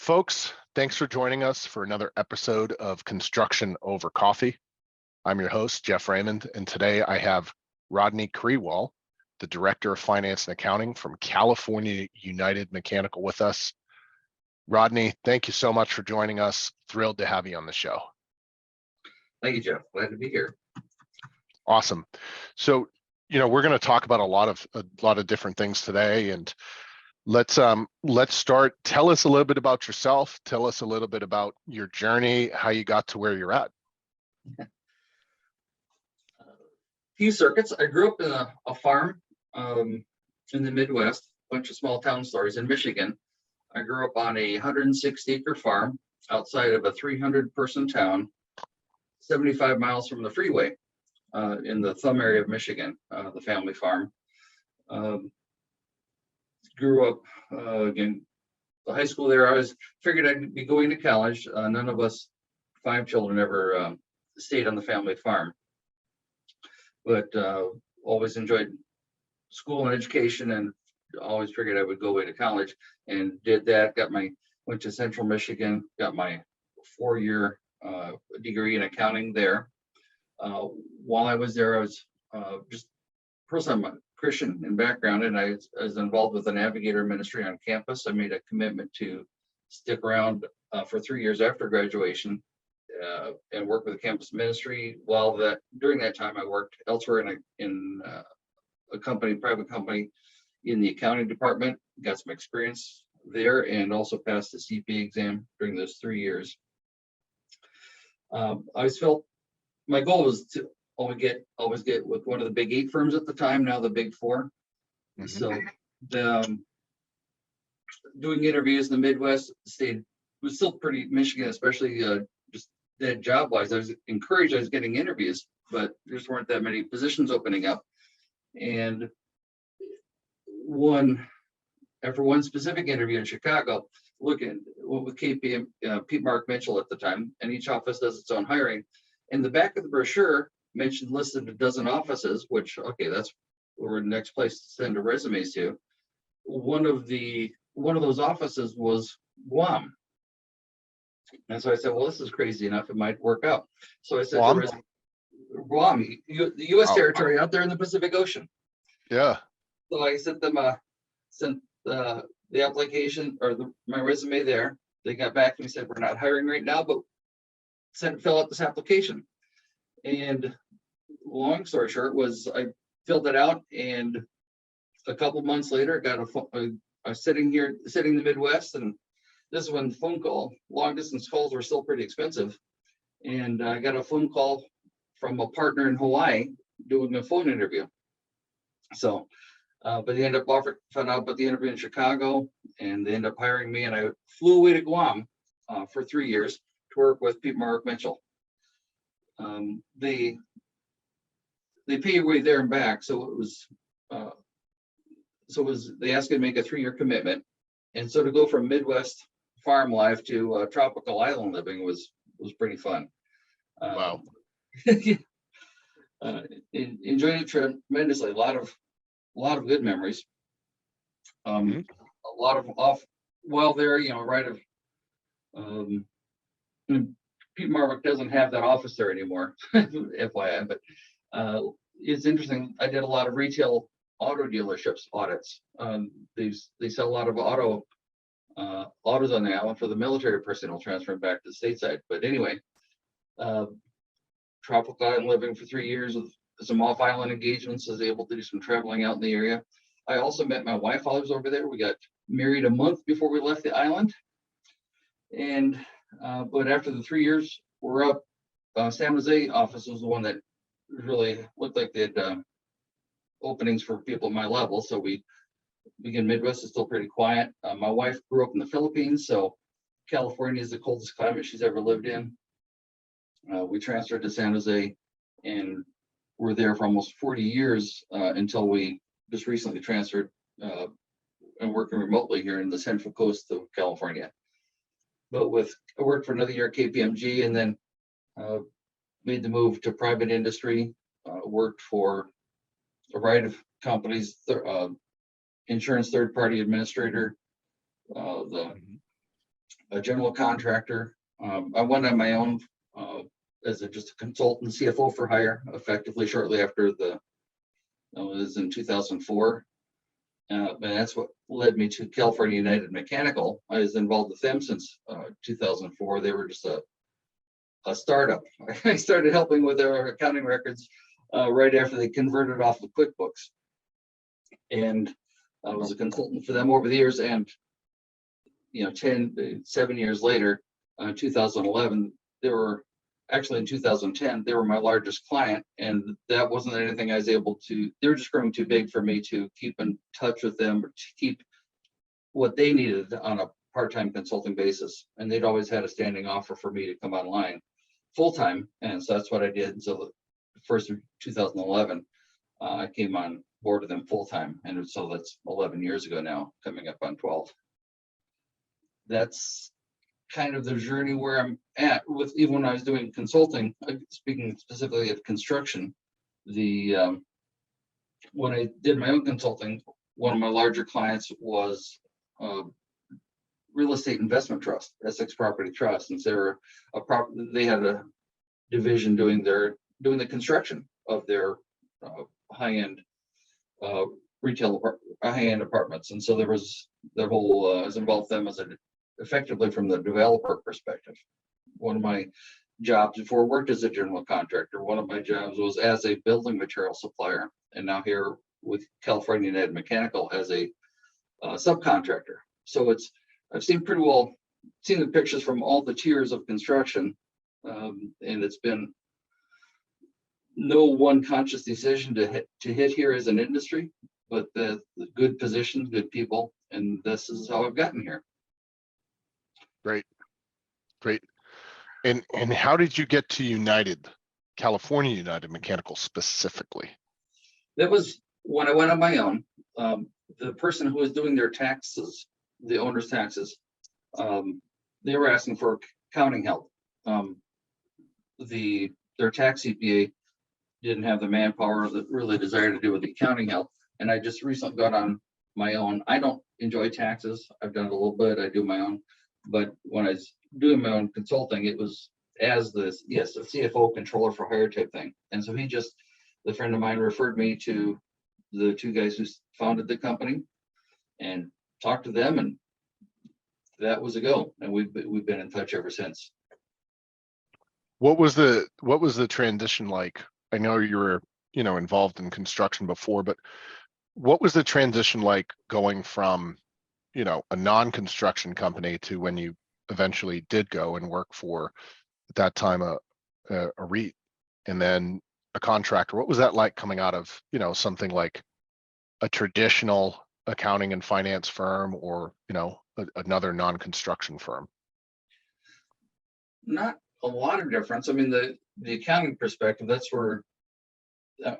Folks, thanks for joining us for another episode of Construction Over Coffee. I'm your host, Jeff Raymond, and today I have Rod Kriewall, the Director of Finance and Accounting from California United Mechanical with us. Rodney, thank you so much for joining us. Thrilled to have you on the show. Thank you, Jeff. Glad to be here. Awesome. So, we're going to talk about a lot of different things today, and let's start. Tell us a little bit about yourself. Tell us a little bit about your journey, how you got to where you're at. Few circuits. I grew up in a farm in the Midwest, a bunch of small town stories in Michigan. I grew up on a 160-acre farm outside of a 300-person town, 75 miles from the freeway in the Thumb area of Michigan, the family farm. Grew up, again, the high school there. I was figured I'd be going to college. None of us 5 children ever stayed on the family farm, but always enjoyed school and education, and always figured I would go away to college, and did that. Went to Central Michigan, got my 4-year degree in accounting there. While I was there, I was I'm a Christian in background, and I was involved with the Navigator ministry on campus. I made a commitment to stick around for 3 years after graduation and work with the campus ministry. During that time, I worked elsewhere in a private company in the accounting department, got some experience there, and also passed the CPA exam during those 3 years. I always felt my goal was to always get with one of the big 8 firms at the time, now the big 4. Mm-hmm. So doing interviews in the Midwest was still pretty Michigan, especially just that job wise. I was encouraged. I was getting interviews, but there just weren't that many positions opening up. And after one specific interview in Chicago, with KPM, Pete Mark Mitchell at the time, and each office does its own hiring. In the back of the brochure, listed a dozen offices, which, okay, that's where the next place to send the resumes to. One of those offices was Guam. And so I said, well, this is crazy enough. It might work out. So I said, Guam, the U.S. territory out there in the Pacific Ocean. Yeah. So I sent the application or my resume there. They got back to me and said, we're not hiring right now, but fill out this application. And long story short was I filled it out, and a couple months later I was sitting in the Midwest, and this is when long distance calls were still pretty expensive. And I got a phone call from a partner in Hawaii doing a phone interview. So, but they ended up found out about the interview in Chicago, and they ended up hiring me, and I flew away to Guam for 3 years to work with Pete Mark Mitchell. They pay your way there and back, so they asked me to make a 3-year commitment, and so to go from Midwest farm life to tropical island living was pretty fun. Wow. Enjoyed it tremendously. A lot of good memories. A lot of while there, right of. Pete Marwick doesn't have that office there anymore, FYI, but it's interesting. I did a lot of retail auto dealerships audits. They sell a lot of autos on the island for the military personnel transferring back to the stateside. But anyway, tropical island living for 3 years with some off-island engagements. I was able to do some traveling out in the area. I also met my wife while I was over there. We got married a month before we left the island. And but after the 3 years we're up, San Jose office was the one that really looked like they had openings for people at my level. So again, Midwest is still pretty quiet. My wife grew up in the Philippines, so California is the coldest climate she's ever lived in. We transferred to San Jose and were there for almost 40 years until we just recently transferred and working remotely here in the central coast of California. But I worked for another year at KPMG, and then made the move to private industry. Worked for a variety of companies, insurance third-party administrator, the a general contractor. I went on my own as just a consultant, CFO for hire, effectively shortly after it was in 2004. And that's what led me to California United Mechanical. I was involved with them since 2004. They were just a startup. I started helping with their accounting records right after they converted off of QuickBooks. And I was a consultant for them over the years. And, 7 years later, 2011, they were actually in 2010, they were my largest client. And that wasn't anything I was able to, they were just growing too big for me to keep in touch with them or to keep what they needed on a part-time consulting basis. And they'd always had a standing offer for me to come online full-time. And so that's what I did until the first of 2011. I came on board with them full-time. And so that's 11 years ago now, coming up on 12. That's kind of the journey where I'm at with, even when I was doing consulting, speaking specifically of construction, when I did my own consulting, one of my larger clients was Real Estate Investment Trust, Essex Property Trust. And so they had a division doing the construction of their high-end retail high-end apartments. And so there was the whole I was involved with them as effectively from the developer perspective. One of my jobs before I worked as a general contractor, one of my jobs was as a building material supplier, and now here with California United Mechanical as a subcontractor. So I've seen the pictures from all the tiers of construction, and it's been no one conscious decision to hit here as an industry, but the good positions, good people, and this is how I've gotten here. Great. And how did you get to California United Mechanical specifically? That was when I went on my own. The person who was doing their taxes, the owner's taxes, they were asking for accounting help. Their tax CPA didn't have the manpower that really desire to do with the accounting help. And I just recently got on my own. I don't enjoy taxes. I've done it a little bit. I do my own. But when I was doing my own consulting, it was as a CFO controller for hire type thing. And so the friend of mine referred me to the two guys who founded the company and talked to them, and that was a go. And we've been in touch ever since. What was the transition like? I know you were, involved in construction before, but what was the transition like going from, a non-construction company to when you eventually did go and work for, at that time, a REIT and then a contractor? What was that like coming out of, something like a traditional accounting and finance firm or, another non-construction firm? Not a lot of difference. I mean, the accounting perspective, that's where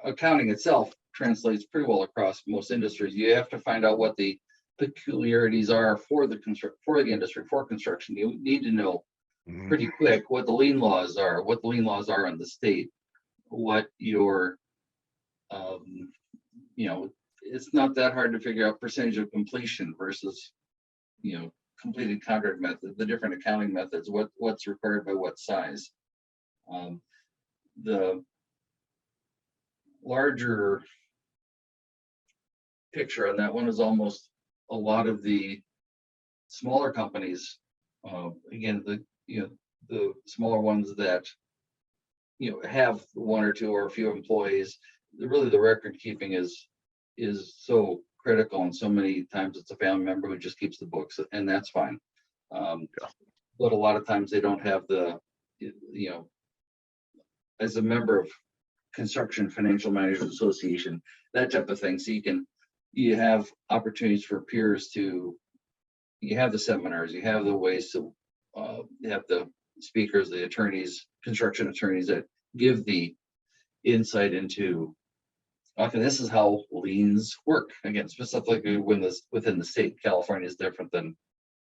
accounting itself translates pretty well across most industries. You have to find out what the peculiarities are for the industry, for construction. You need to know pretty quick what the lien laws are, in the state, what your it's not that hard to figure out percentage of completion versus completed contract method, the different accounting methods, what's required by what size. The larger picture on that one is almost a lot of the smaller companies, again, the smaller ones that have one or two or a few employees. Really, the record keeping is so critical, and so many times it's a family member who just keeps the books, and that's fine. But a lot of times they don't have as a member of Construction Financial Management Association, that type of thing. So you have opportunities for peers you have the seminars, you have the ways to you have the speakers, the attorneys, construction attorneys that give the insight into, okay, this is how liens work. Again, specifically within the state. California is different than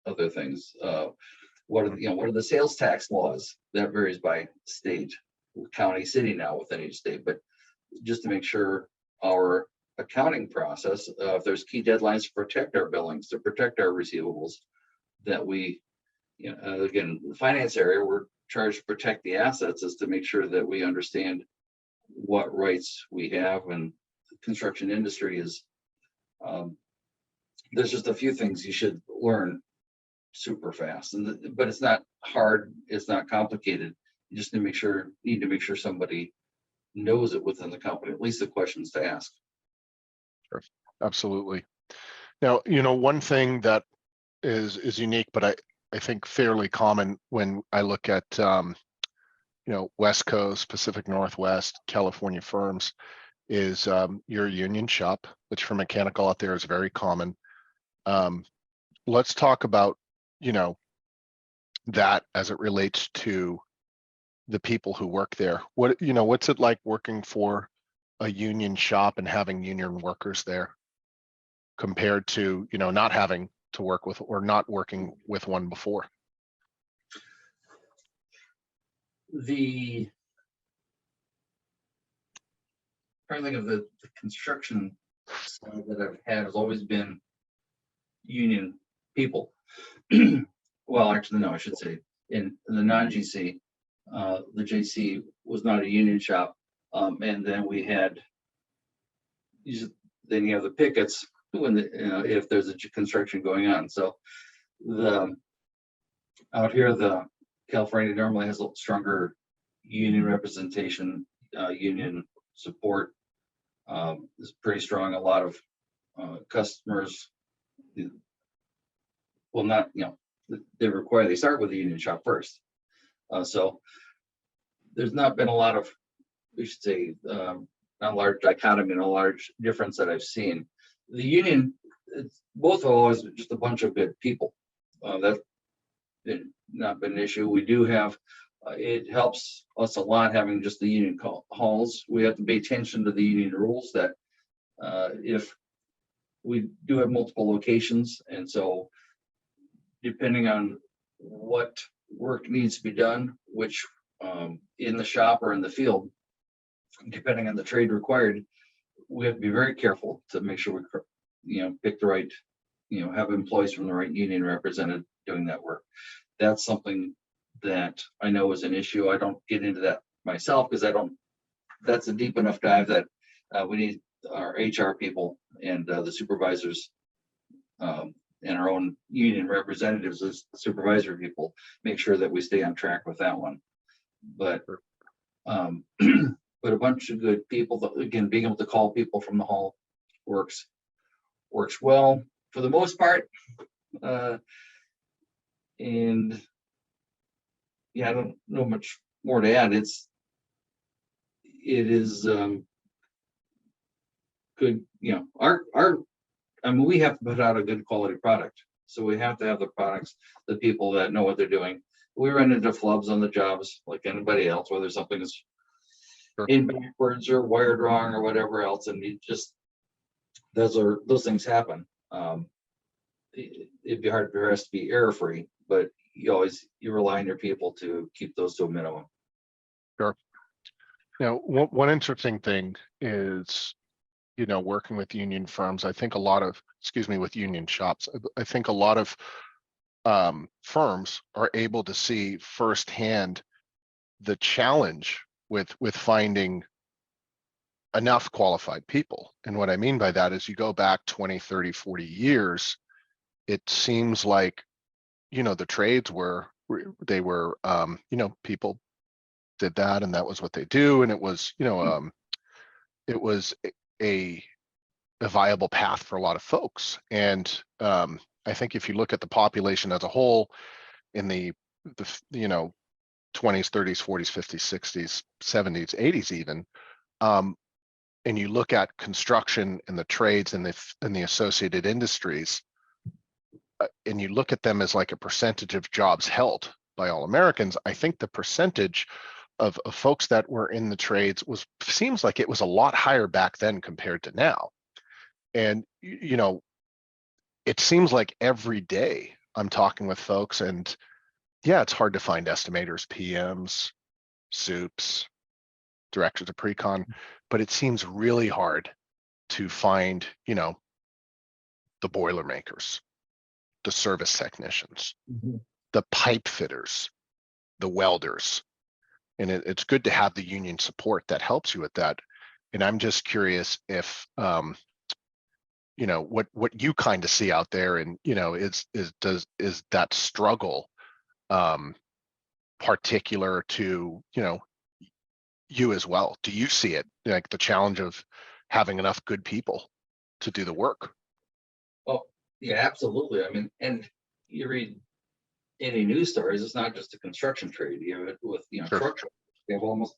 other things. What are the sales tax laws? That varies by state, county, city now within each state. But just to make sure our accounting process, if there's key deadlines to protect our billings, to protect our receivables, that we again, the finance area, we're charged to protect the assets, is to make sure that we understand what rights we have. And the construction industry is, there's just a few things you should learn super fast, but it's not hard, it's not complicated. You just need to make sure somebody knows it within the company, at least the questions to ask. Sure. Absolutely. Now, one thing that is unique, but I think fairly common when I look at West Coast, Pacific Northwest, California firms is your union shop, which for mechanical out there is very common. Let's talk about, that as it relates to the people who work there. What's it like working for a union shop and having union workers there compared to, not having to work with or not working with one before? Everything of the construction side that I've had has always been union people. Well, actually, no, I should say in the non-GC, the JC was not a union shop. And then we had, then you have the pickets when if there's a construction going on. So out here, the California normally has a stronger union representation, union support is pretty strong. A lot of customers will not, they start with the union shop first. So there's not been a lot of, we should say, not a large dichotomy and a large difference that I've seen. The union, both are always just a bunch of good people. That's not been an issue. We do have, it helps us a lot having just the union halls. We have to pay attention to the union rules that if we do have multiple locations, and so depending on what work needs to be done, which in the shop or in the field, depending on the trade required, we have to be very careful to make sure we pick the right, have employees from the right union represented doing that work. That's something that I know is an issue. I don't get into that myself because that's a deep enough dive that we need our HR people and the supervisors and our own union representatives as supervisory people make sure that we stay on track with that one. But but a bunch of good people, again, being able to call people from the hall works well for the most part. And yeah, I don't know much more to add. It is good, we have to put out a good quality product. So we have to have the products, the people that know what they're doing. We run into flubs on the jobs like anybody else, whether something is in backwards or wired wrong or whatever else. And those things happen. It'd be hard for us to be error free, but you rely on your people to keep those to a minimum. Sure. Now, one interesting thing is, working with union firms, I think with union shops, I think a lot of firms are able to see firsthand the challenge with finding enough qualified people. And what I mean by that is you go back 20, 30, 40 years, it seems like, the trades were people did that and that was what they do. And it was, it was a viable path for a lot of folks. And I think if you look at the population as a whole in the 20s, 30s, 40s, 50s, 60s, 70s, 80s even, and you look at construction and the trades and the associated industries, and you look at them as like a percentage of jobs held by all Americans, I think the percentage of folks that were in the trades seems like it was a lot higher back then compared to now. And, it seems like every day I'm talking with folks, and yeah, it's hard to find estimators, PMs, soups, directors of pre-con, but it seems really hard to find, the Boilermakers, the service technicians, the pipe fitters, the welders. And it's good to have the union support that helps you with that. And I'm just curious if, what you kind of see out there, and, is that struggle particular to, you as well? Do you see it, like the challenge of having enough good people to do the work? Oh, yeah, absolutely. I mean, and you read any news stories, it's not just a construction trade. You have it with, Sure. truck drivers. You have almost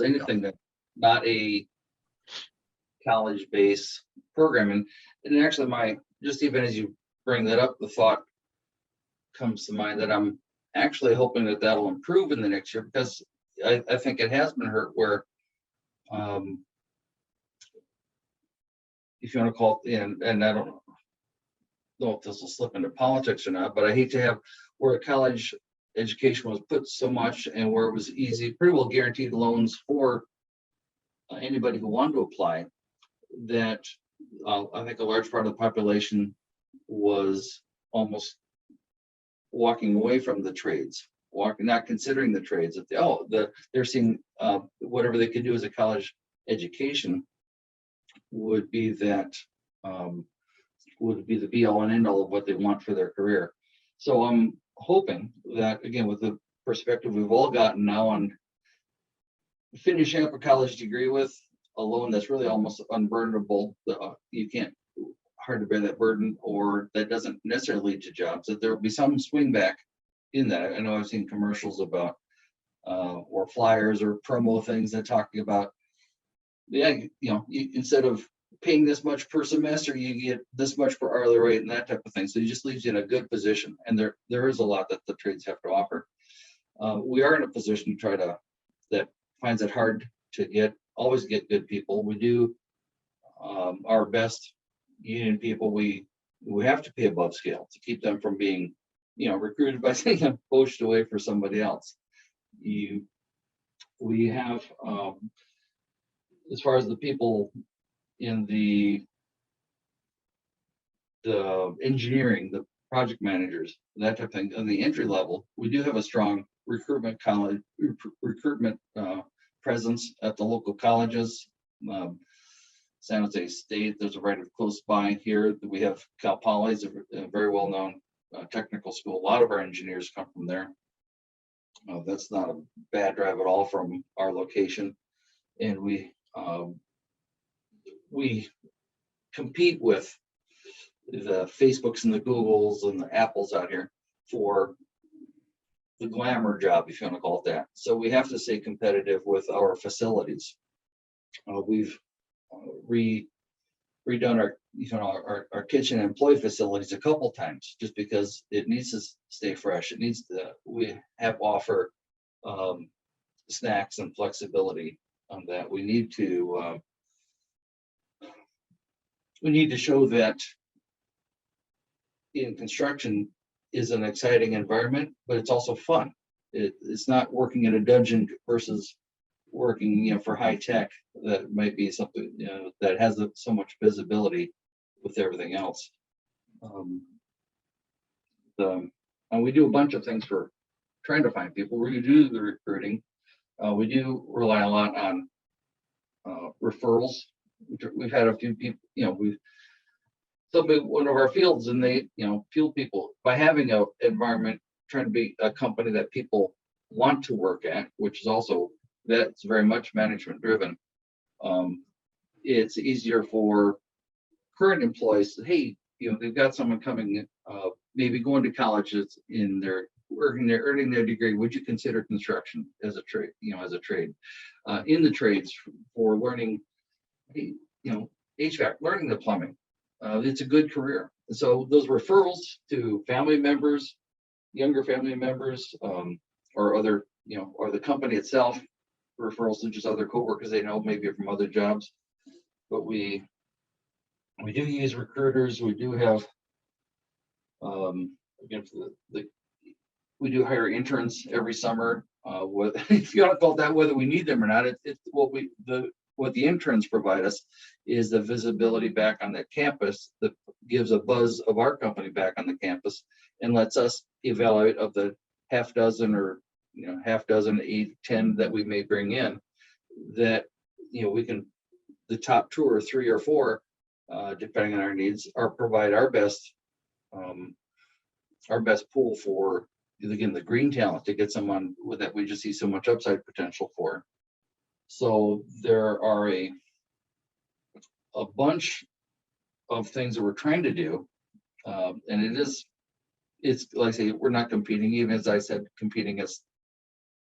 anything that not a college-based program. And actually just even as you bring that up, the thought comes to mind that I'm actually hoping that that'll improve in the next year, because I think it has been hurt where, if you want to call it, and I don't know if this will slip into politics or not, but I hate to have where a college education was put so much and where it was easy, pretty well guaranteed loans for anybody who wanted to apply, that I think a large part of the population was almost walking away from the trades, not considering the trades. That they're seeing whatever they could do as a college education would be the be all and end all of what they want for their career. So I'm hoping that, again, with the perspective we've all gotten now on finishing up a college degree with a loan that's really almost unburdenable, you can't hard to bear that burden, or that doesn't necessarily lead to jobs, that there will be some swing back in that. I know I've seen commercials about or flyers or promo things that talking about, instead of paying this much per semester, you get this much per hourly rate and that type of thing. So it just leaves you in a good position. And there is a lot that the trades have to offer. We are in a position that finds it hard to always get good people. We do our best. Union people, we have to pay above scale to keep them from being, recruited by saying poached away for somebody else. We have, as far as the people in the engineering, the project managers, that type of thing, on the entry level, we do have a strong recruitment presence at the local colleges. San Jose State, there's a right close by here. We have Cal Poly, is a very well-known technical school. A lot of our engineers come from there. That's not a bad drive at all from our location. And we compete with the Facebooks and the Googles and the Apples out here for the glamour job, if you want to call it that. So we have to stay competitive with our facilities. We've redone our kitchen and employee facilities a couple times, just because it needs to stay fresh. We have offer snacks and flexibility on that. We need to show that in construction is an exciting environment, but it's also fun. It's not working in a dungeon versus working, for high tech. That might be something, that has so much visibility with everything else. And we do a bunch of things for trying to find people. We do the recruiting. We do rely a lot on referrals. We've had a few people, one of our fields, and they, field people, by having an environment, trying to be a company that people want to work at, which is also, that's very much management driven. It's easier for current employees. Hey, they've got someone coming, maybe going to college, in their working, they're earning their degree. Would you consider construction as a trade? In the trades for learning, HVAC, learning the plumbing. It's a good career. So those referrals to family members, younger family members, or other, or the company itself, referrals to just other coworkers they know, maybe from other jobs. But we do use recruiters. We do have, again, we do hire interns every summer. If you want to call it that, whether we need them or not, it's what the interns provide us is the visibility back on that campus, the gives a buzz of our company back on the campus and lets us evaluate of the half dozen or half dozen, 8, 10 that we may bring in, that we can, the top 2 or 3 or 4, depending on our needs, or provide our best pool for, again, the green talent, to get someone with that we just see so much upside potential for. So there are a bunch of things that we're trying to do, and it's like I say, we're not competing, even as I said, competing against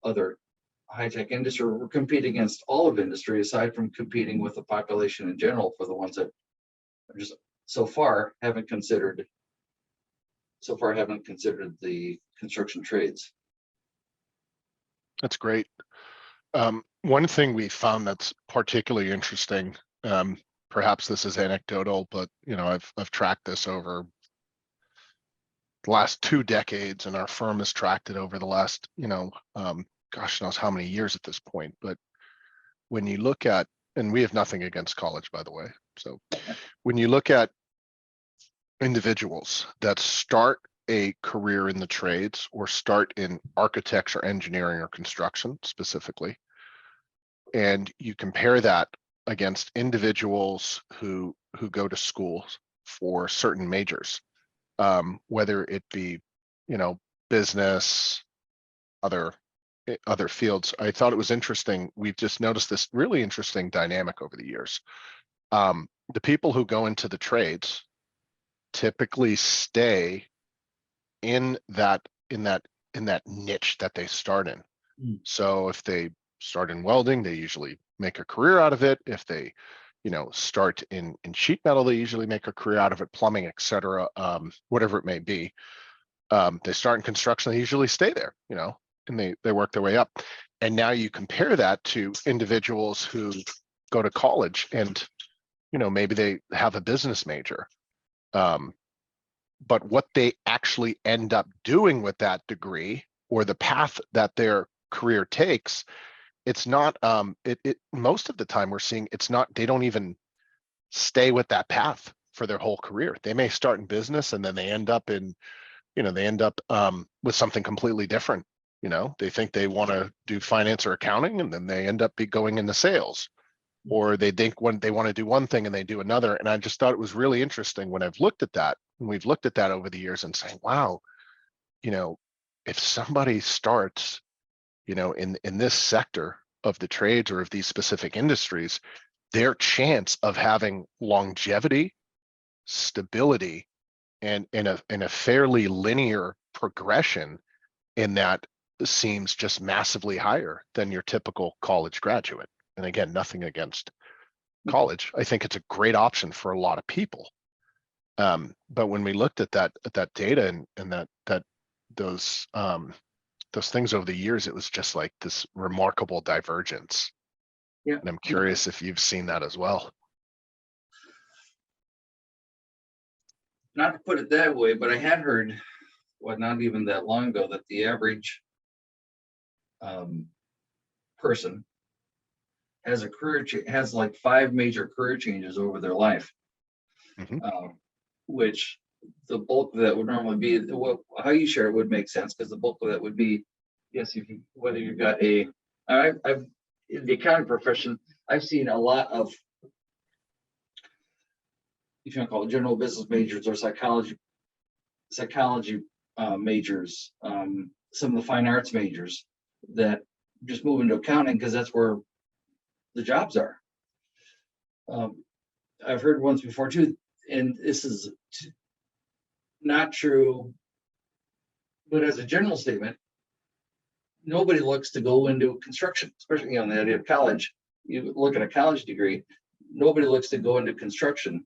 other high-tech industry. We're competing against all of industry, aside from competing with the population in general, for the ones that are just so far haven't considered the construction trades. That's great. One thing we found that's particularly interesting, perhaps this is anecdotal, but I've tracked this over the last 2 decades, and our firm has tracked it over the last, gosh knows how many years at this point. But when you look at, and we have nothing against college, by the way. So when you look at individuals that start a career in the trades, or start in architecture, engineering, or construction specifically, and you compare that against individuals who go to schools for certain majors, whether it be business, other fields, I thought it was interesting. We've just noticed this really interesting dynamic over the years. The people who go into the trades typically stay in that niche that they start in. So if they start in welding, they usually make a career out of it. If they start in sheet metal, they usually make a career out of it, plumbing, etc., whatever it may be. They start in construction, they usually stay there, and they work their way up. And now you compare that to individuals who go to college and maybe they have a business major, but what they actually end up doing with that degree, or the path that their career takes, it's not, most of the time we're seeing it's not, they don't even stay with that path for their whole career. They may start in business and then they end up in, with something completely different. They think they want to do finance or accounting, and then they end up going into sales, or they think they want to do one thing and they do another. And I just thought it was really interesting when I've looked at that, and we've looked at that over the years, and saying, wow, if somebody starts, in this sector of the trades or of these specific industries, their chance of having longevity, stability, and in a fairly linear progression in that seems just massively higher than your typical college graduate. And again, nothing against college. I think it's a great option for a lot of people. But when we looked at that data and those things over the years, it was just like this remarkable divergence. Yeah. And I'm curious if you've seen that as well. Not to put it that way, but I had heard, not even that long ago, that the average person has has like 5 major career changes over their life. Which the bulk of that would normally be, how you share it would make sense, because the bulk of that would be, yes, whether you've got I've in the accounting profession, I've seen a lot of, if you want to call it, general business majors or psychology majors, some of the fine arts majors that just move into accounting because that's where the jobs are. I've heard once before too, and this is not true, but as a general statement, nobody looks to go into construction, especially on the idea of college. You look at a college degree, nobody looks to go into construction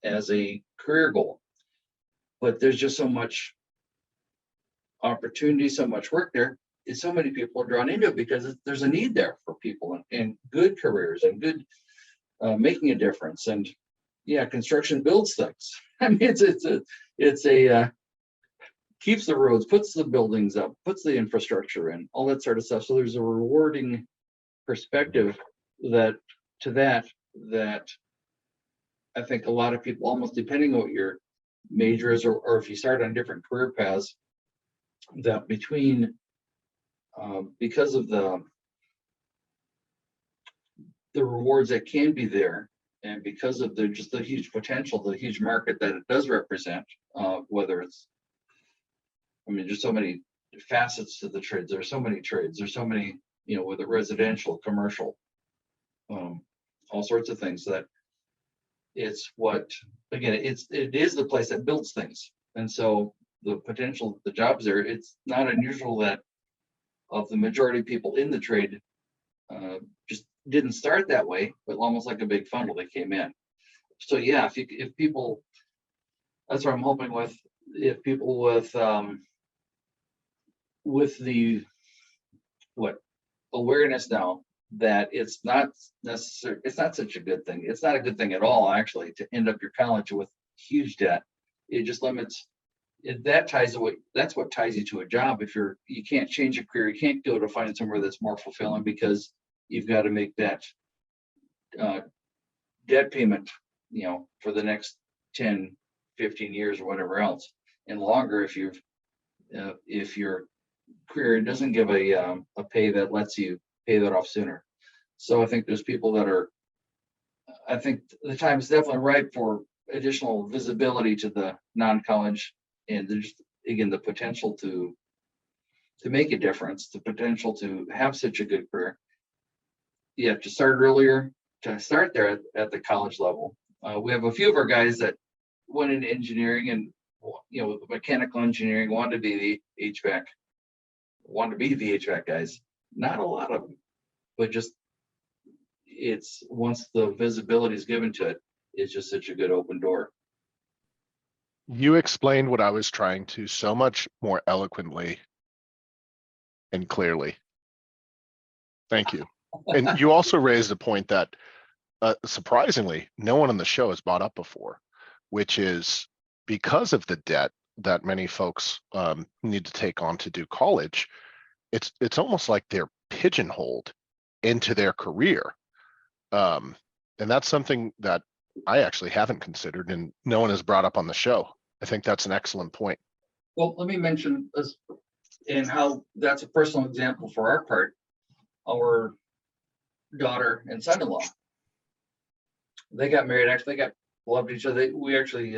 as a career goal. But there's just so much opportunity, so much work there, and so many people are drawn into it because there's a need there for people and good careers and good making a difference. And yeah, construction builds things. I mean, it's a keeps the roads, puts the buildings up, puts the infrastructure in, all that sort of stuff. So there's a rewarding perspective that I think a lot of people, almost depending on what your major is, or if you start on different career paths, that between because of the rewards that can be there, and because of just the huge potential, the huge market that it does represent, whether it's, I mean, there's so many facets to the trades. There's so many trades. There's so many, whether residential, commercial, all sorts of things, that it's what, again, it is the place that builds things. And so the potential, the jobs there, it's not unusual that of the majority of people in the trade just didn't start that way, but almost like a big funnel, they came in. So yeah, if people, that's what I'm hoping with, if people with the awareness now that it's not necessary, it's not such a good thing. It's not a good thing at all, actually, to end up your college with huge debt. It just limits. That's what ties you to a job. If you can't change your career, you can't go to find somewhere that's more fulfilling, because you've got to make that debt payment, for the next 10, 15 years or whatever else, and longer if your career doesn't give a pay that lets you pay that off sooner. So I think there's people I think the time is definitely ripe for additional visibility to the non-college, and there's, again, the potential to make a difference, the potential to have such a good career. You have to start earlier to start there at the college level. We have a few of our guys that went into engineering, and mechanical engineering, wanted to be the HVAC guys. Not a lot of them, but just it's, once the visibility is given to it, it's just such a good open door. You explained what I was trying to so much more eloquently and clearly. Thank you. And you also raised a point that surprisingly no one on the show has brought up before, which is because of the debt that many folks need to take on to do college, it's almost like they're pigeonholed into their career. And that's something that I actually haven't considered, and no one has brought up on the show. I think that's an excellent point. Well, let me mention this, and how that's a personal example for our part. Our daughter and son-in-law, they got married. Actually, they loved each other. We actually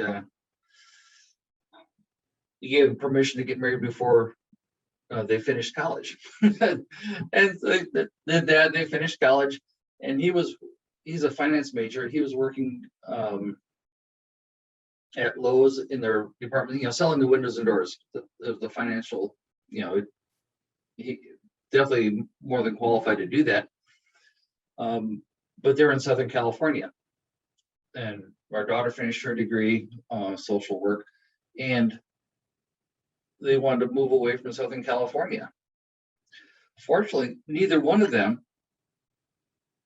gave them permission to get married before they finished college. And so the dad, they finished college, and he's a finance major. He was working at Lowe's in their department, selling the windows and doors, the financial, he definitely more than qualified to do that. But they're in Southern California, and our daughter finished her degree, social work, and they wanted to move away from Southern California. Fortunately, neither one of them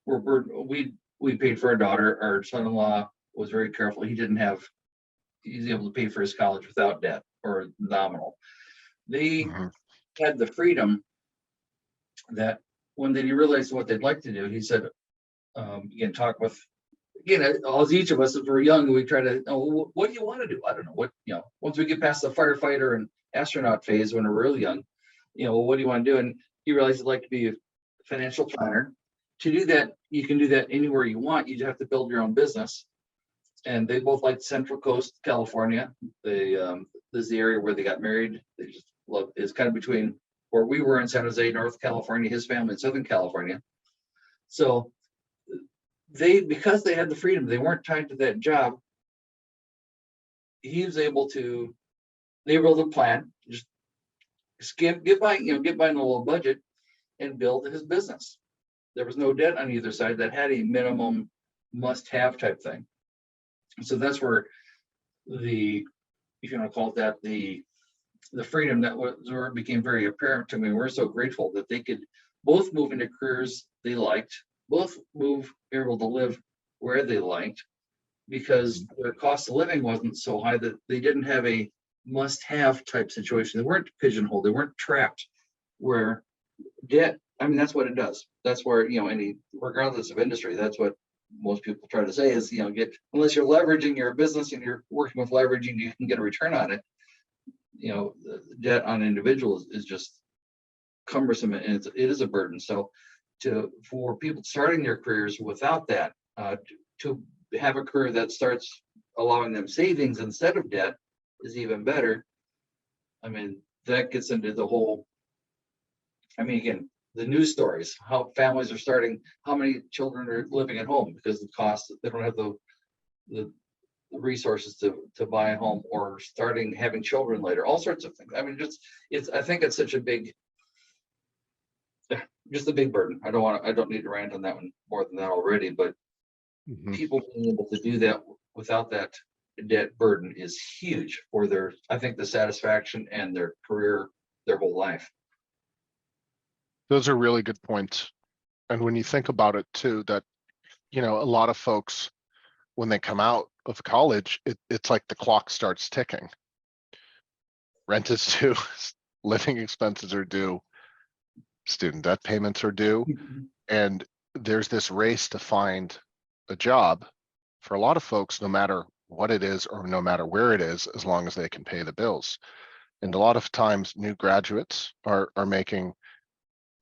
we paid for our daughter. Our son-in-law was very careful. He's able to pay for his college without debt or nominal. They had the freedom that when they realized what they'd like to do, he said, again, talk with, as each of us, as we're young, we try to, what do you want to do? I don't know once we get past the firefighter and astronaut phase, when we're really young, what do you want to do? And he realized he'd like to be a financial planner. To do that, you can do that anywhere you want. You just have to build your own business. And they both liked Central Coast, California. This is the area where they got married. They just love, it's kind of between where we were in San Jose, North California, his family in Southern California. So because they had the freedom, they weren't tied to that job. They were able to plan, just get by in a low budget and build his business. There was no debt on either side that had a minimum must-have type thing. So that's where if you want to call it that, the freedom that was where it became very apparent to me. We're so grateful that they could both move into careers they liked, both able to live where they liked, because their cost of living wasn't so high that they didn't have a must-have type situation. They weren't pigeonholed. They weren't trapped where debt, I mean, that's what it does. That's where, regardless of industry, that's what most people try to say is, unless you're leveraging your business and you're working with leveraging, you can get a return on it. The debt on individuals is just cumbersome, and it is a burden. So for people starting their careers without that, to have a career that starts allowing them savings instead of debt is even better. I mean, that gets into the whole, again, the news stories, how families are starting, how many children are living at home because of the cost, they don't have the resources to buy a home, or starting having children later, all sorts of things. I think it's such a big, just a big burden. I don't need to rant on that one more than that already, but people being able to do that without that debt burden is huge for I think the satisfaction and their career, their whole life. Those are really good points. And when you think about it too, that, a lot of folks, when they come out of college, it's like the clock starts ticking. Rent is due, living expenses are due, student debt payments are due, and there's this race to find a job for a lot of folks, no matter what it is or no matter where it is, as long as they can pay the bills. And a lot of times new graduates are making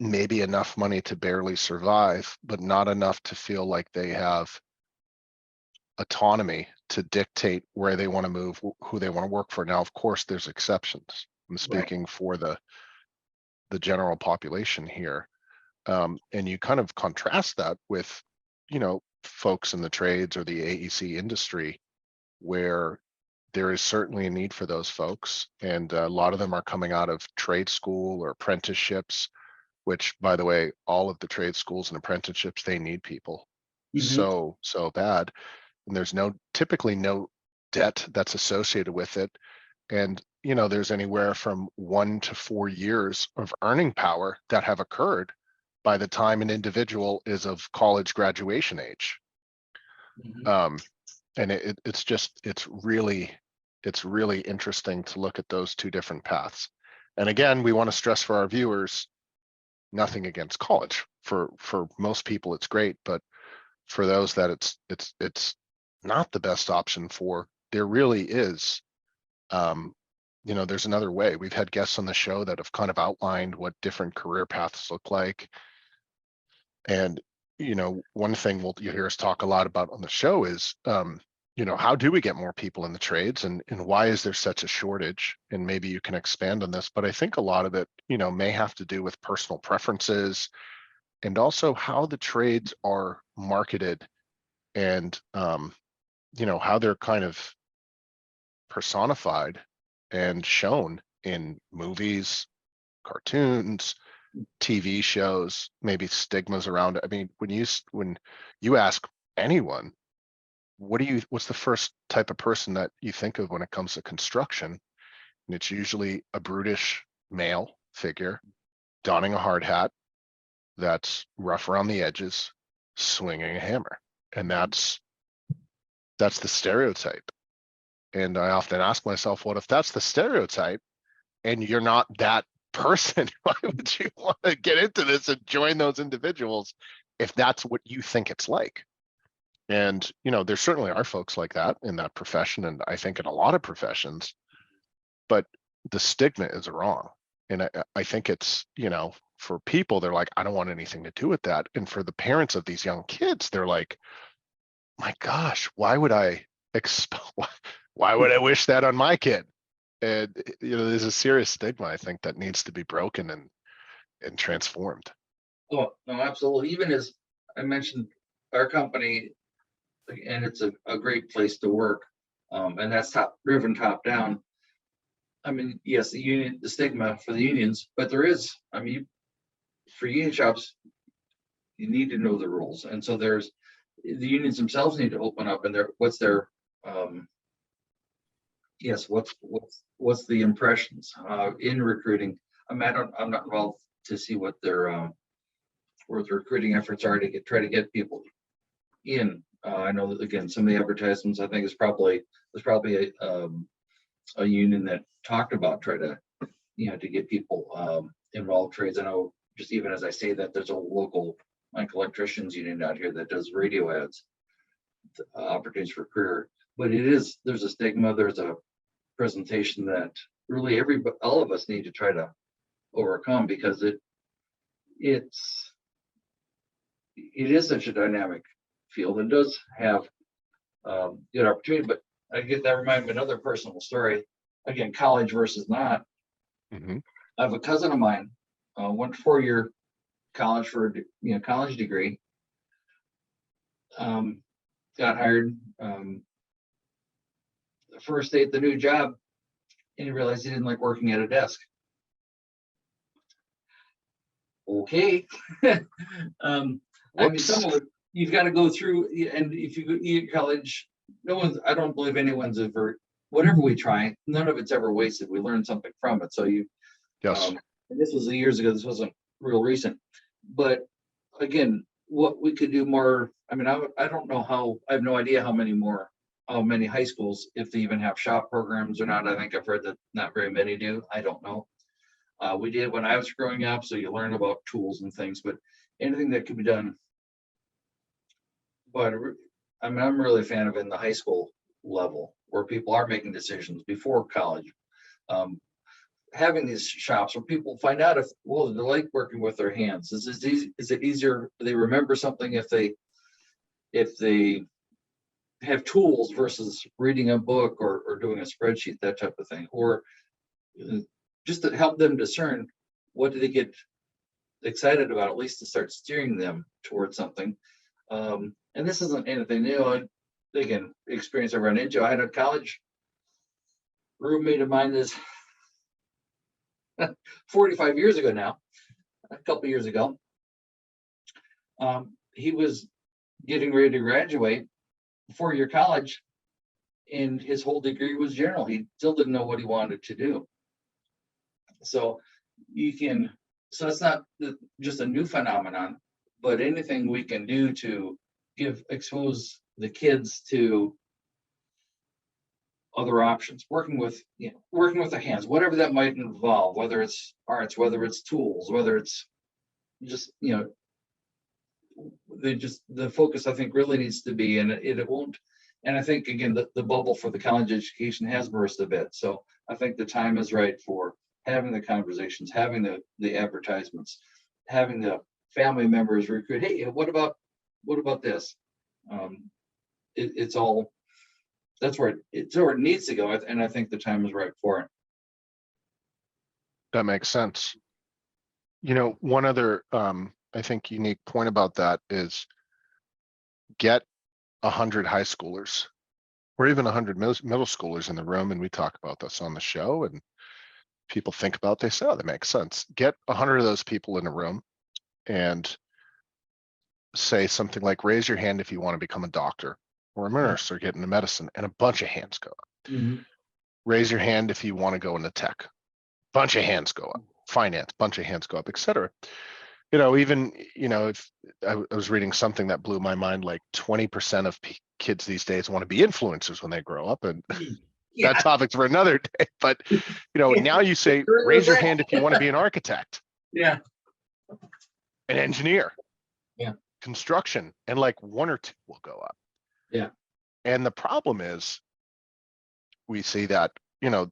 maybe enough money to barely survive, but not enough to feel like they have autonomy to dictate where they want to move, who they want to work for. Now, of course, there's exceptions. I'm speaking for the general population here. And you kind of contrast that with, folks in the trades or the AEC industry, where there is certainly a need for those folks. And a lot of them are coming out of trade school or apprenticeships, which, by the way, all of the trade schools and apprenticeships, they need people so bad. And there's typically no debt that's associated with it. And, there's anywhere from 1 to 4 years of earning power that have occurred by the time an individual is of college graduation age. And it's really interesting to look at those two different paths. And again, we want to stress for our viewers, nothing against college. For most people, it's great, but for those that it's not the best option for, there really is, there's another way. We've had guests on the show that have kind of outlined what different career paths look like. And, one thing you hear us talk a lot about on the show is, how do we get more people in the trades, and why is there such a shortage? And maybe you can expand on this, but I think a lot of it, may have to do with personal preferences, and also how the trades are marketed, and, how they're kind of personified and shown in movies, cartoons, TV shows, maybe stigmas around it. I mean, when you ask anyone, what's the first type of person that you think of when it comes to construction? And it's usually a brutish male figure donning a hard hat, that's rough around the edges, swinging a hammer. And that's the stereotype. And I often ask myself, what if that's the stereotype and you're not that person? Why would you want to get into this and join those individuals if that's what you think it's like? And, there certainly are folks like that in that profession, and I think in a lot of professions, but the stigma is wrong. And I think it's, for people, they're like, I don't want anything to do with that. And for the parents of these young kids, they're like, my gosh, why would I wish that on my kid? And, there's a serious stigma, I think, that needs to be broken and transformed. Oh, no, absolutely. Even as I mentioned, our company, and it's a great place to work, and that's driven top down. I mean, yes, the stigma for the unions, but there is, for union shops, you need to know the rules. And so the unions themselves need to open up, and what's the impressions in recruiting. I'm not involved to see what their recruiting efforts are to try to get people in. I know that, again, some of the advertisements, I think, there's probably a union that talked about try to get people involved trades. I know, just even as I say that, there's a local electricians union out here that does radio ads opportunities for career. But there's a stigma, there's a presentation that really all of us need to try to overcome, because it is such a dynamic field and does have good opportunity. But I get that reminds me of another personal story. Again, college versus not. Mhm. I have a cousin of mine, went 4-year college for college degree. Got hired the first day at the new job, and he realized he didn't like working at a desk. Okay. I mean, Whoops. some of it you've got to go through, and if you go to college, I don't believe anyone's ever, whatever we try, none of it's ever wasted. We learn something from it. So Yes. and this was years ago, this wasn't real recent, but again, what we could do more. I mean, I don't know how, I have no idea how many high schools, if they even have shop programs or not. I think I've heard that not very many do. I don't know. We did when I was growing up, so you learn about tools and things, but anything that could be done. But I mean, I'm really a fan of in the high school level where people are making decisions before college. Having these shops where people find out if, well, they like working with their hands. Is it easier? Do they remember something if they have tools versus reading a book or doing a spreadsheet, that type of thing, or just to help them discern what do they get excited about, at least to start steering them towards something. And this isn't anything new. Again, experience I run into. I had a college roommate of mine this 45 years ago now, a couple years ago. He was getting ready to graduate 4-year college, and his whole degree was general. He still didn't know what he wanted to do. So it's not just a new phenomenon, but anything we can do to expose the kids to other options, working with their hands, whatever that might involve, whether it's arts, whether it's tools, whether it's just, the focus I think really needs to be, and it won't. And I think again, the bubble for the college education has burst a bit. So I think the time is right for having the conversations, having the advertisements, having the family members recruit. Hey, what about this? It's all, that's where it needs to go, and I think the time is right for it. That makes sense. One other I think unique point about that is get 100 high schoolers or even 100 middle schoolers in the room, and we talk about this on the show, and people think about, they say, oh, that makes sense. Get 100 of those people in a room and say something like, raise your hand if you want to become a doctor or a nurse or get into medicine, and a bunch of hands go up. Mm-hmm. Raise your hand if you want to go into tech, bunch of hands go up. Finance, bunch of hands go up, etc. Even if I was reading something that blew my mind, like 20% of kids these days want to be influencers when they grow up, and that topic's for another day. But now you say, raise your hand if you want to be an architect, an engineer, construction, and like 1 or 2 will go up. And the problem is, we see that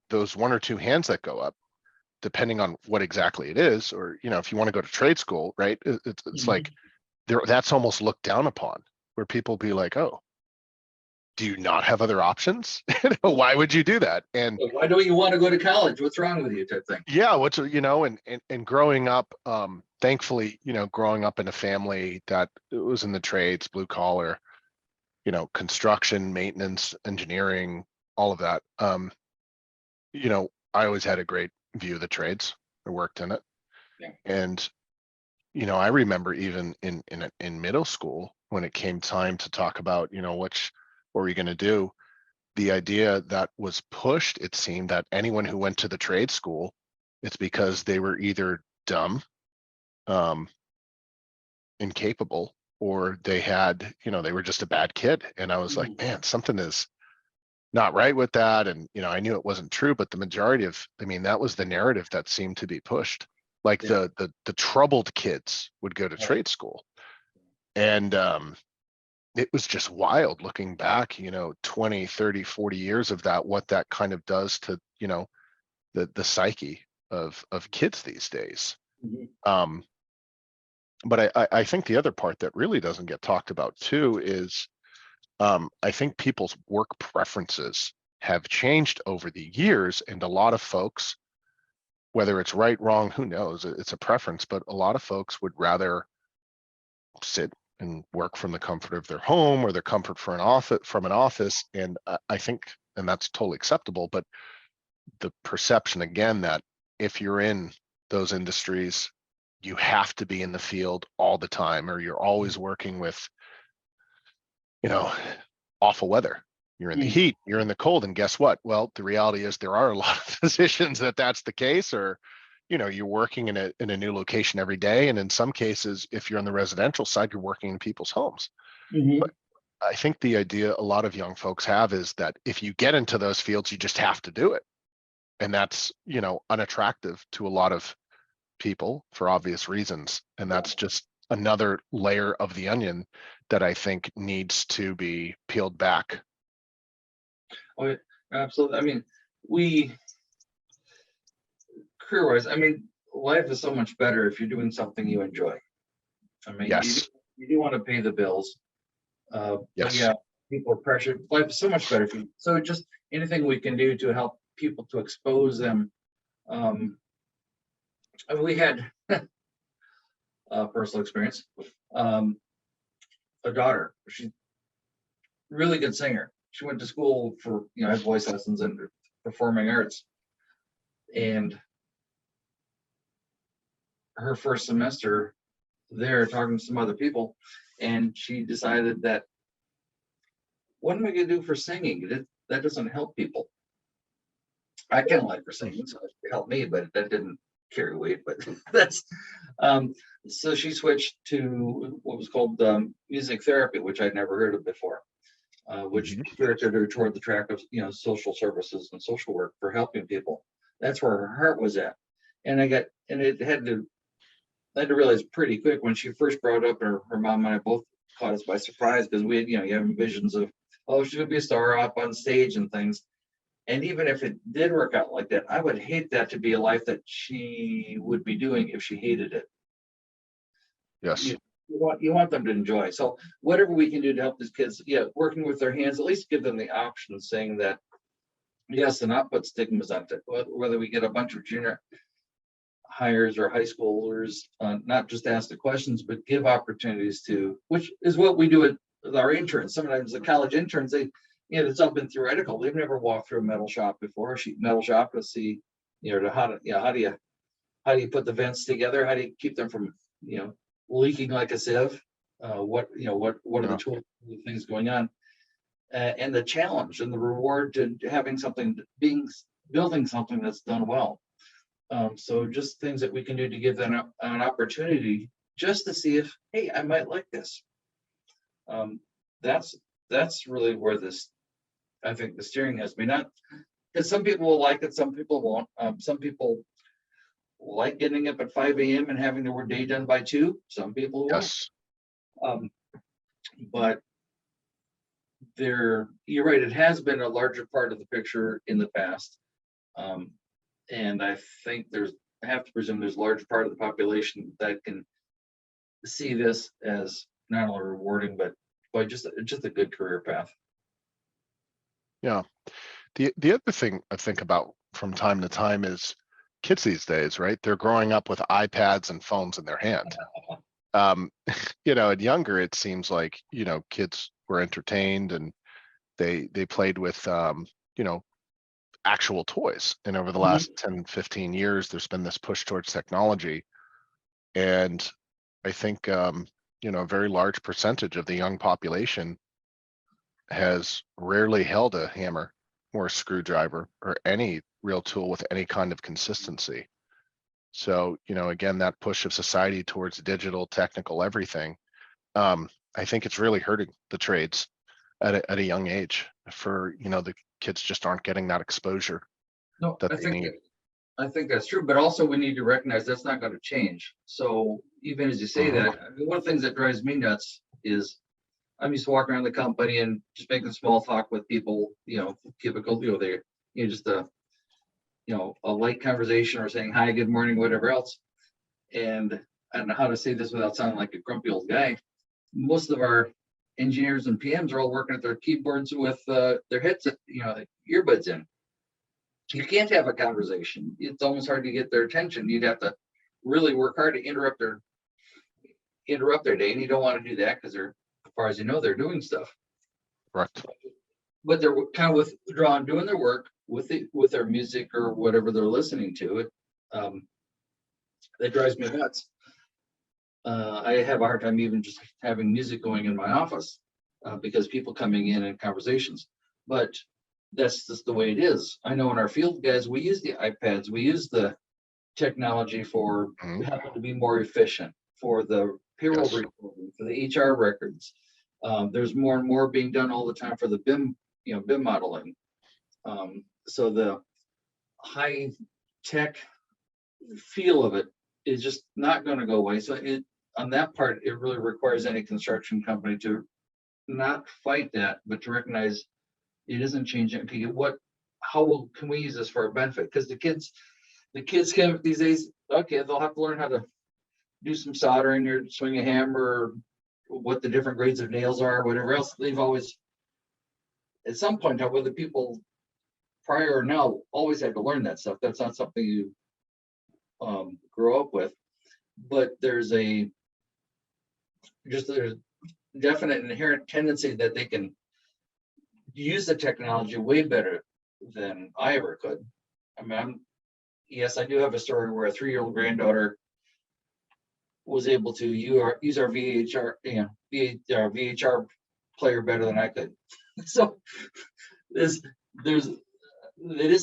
those 1 or 2 hands that go up, depending on what exactly it is, or if you want to go to trade school, right, it's like that's almost looked down upon, where people be like, oh, do you not have other options? Why would you do that? And why don't you want to go to college? What's wrong with you, type thing? Yeah, and growing up, thankfully, growing up in a family that was in the trades, blue collar, construction, maintenance, engineering, all of that. I always had a great view of the trades. I worked in it. And I remember even in middle school, when it came time to talk about what were we going to do, the idea that was pushed, it seemed, that anyone who went to the trade school, it's because they were either dumb, incapable, or they were just a bad kid. And I was like, man, something is not right with that. And I knew it wasn't true, but the majority of, that was the narrative that seemed to be pushed. Like the troubled kids would go to trade school. And it was just wild looking back, 20, 30, 40 years of that, what that kind of does to, the psyche of kids these days. Mhm. But I think the other part that really doesn't get talked about too is I think people's work preferences have changed over the years, and a lot of folks, whether it's right, wrong, who knows, it's a preference, but a lot of folks would rather sit and work from the comfort of their home or their comfort for from an office. And I think, and that's totally acceptable, but the perception again that if you're in those industries, you have to be in the field all the time, or you're always working with, awful weather. You're in the Mm. heat, you're in the cold, and guess what? Well, the reality is there are a lot of positions that's the case, or you're working in a new location every day, and in some cases, if you're on the residential side, you're working in people's homes. But Mhm. I think the idea a lot of young folks have is that if you get into those fields, you just have to do it, and that's unattractive to a lot of people for obvious reasons, and Yeah. that's just another layer of the onion that I think needs to be peeled back. Oh, yeah, absolutely. I mean, we career-wise, I mean, life is so much better if you're doing something you enjoy. I mean, Yes, you do want to pay the bills, but yes, yeah, people are pressured. Life is so much better for you. So just anything we can do to help people to expose them. Um, I mean, we had a personal experience. Um, a daughter, she's a really good singer. She went to school for, had voice lessons and performing arts. And her first semester there talking to some other people, and she decided that, what am I going to do for singing? That doesn't help people. I kind of like her singing, so it helped me, but that didn't carry weight. But that's um, so she switched to what was called music therapy, which I'd never heard of before, which Mhm. directed her toward the track of social services and social work for helping people. That's where her heart was at, and it I had to realize pretty quick when she first brought up, her mom and I both caught us by surprise because we had, you have visions of, oh, she's gonna be a star up on stage and things. And even if it did work out like that, I would hate that to be a life that she would be doing if she hated it. Yes, You want them to enjoy. So whatever we can do to help these kids, yeah, working with their hands, at least give them the option, saying that yes, and not put stigmas on it. Whether we get a bunch of junior hires or high schoolers, not just ask the questions, but give opportunities to, which is what we do with our interns. Sometimes the college interns, it's all been theoretical. They've never walked through a metal shop before, a sheet metal shop to see, how do you put the vents together? How do you keep them from, leaking like a sieve? What are the yeah, tools, things going on? And the challenge and the reward to having something, building something that's done well. So just things that we can do to give them an opportunity just to see if, hey, I might like this. Um, that's really where I think the steering has me. Not because some people will like it, some people won't. Some people like getting up at 5 a.m. and having their day done by 2. Some people won't. yes, Um, but you're right, it has been a larger part of the picture in the past. Um, and I think I have to presume there's a large part of the population that can see this as not only rewarding, but just a good career path. yeah. The other thing I think about from time to time is kids these days, right? They're growing up with iPads and phones in their hand. Um, and younger, it seems like, kids were entertained and they played with actual toys. And over the Mhm. last 10, 15 years, there's been this push towards technology. And I think a very large percentage of the young population has rarely held a hammer or a screwdriver or any real tool with any kind of consistency. So, again, that push of society towards digital, technical, everything, I think it's really hurting the trades at a young age for, the kids just aren't getting that exposure No, that they need. I think that's true, but also we need to recognize that's not going to change. So even as you say Mhm. that, I mean, one of the things that drives me nuts is I'm used to walking around the company and just making small talk with people, typical, they, just a light conversation or saying hi, good morning, whatever else. And I don't know how to say this without sounding like a grumpy old guy. Most of our engineers and PMs are all working at their keyboards with their headset, earbuds in. You can't have a conversation. It's almost hard to get their attention. You'd have to really work hard to interrupt their day, and you don't want to do that because they're, as far as you know, they're doing stuff. Correct. But they're kind of withdrawn, doing their work with their music or whatever they're listening to. It that drives me nuts. I have a hard time even just having music going in my office because people coming in and conversations. But that's just the way it is. I know in our field guys, we use the iPads, we use the technology for having to be more efficient for the payroll reporting, for the HR records. There's more and more being done all the time for the BIM, BIM modeling. So the high tech feel of it is just not going to go away. So on that part, it really requires any construction company to not fight that, but to recognize it isn't changing. Okay, how can we use this for our benefit? Because the kids can these days, okay, they'll have to learn how to do some soldering or swing a hammer, or what the different grades of nails are, whatever else. They've always, at some point, whether people prior or now, always had to learn that stuff. That's not something you grow up with. But there's a definite inherent tendency that they can use the technology way better than I ever could. I mean, yes, I do have a story where a 3-year-old granddaughter was able to use our VHR player better than I could. So it is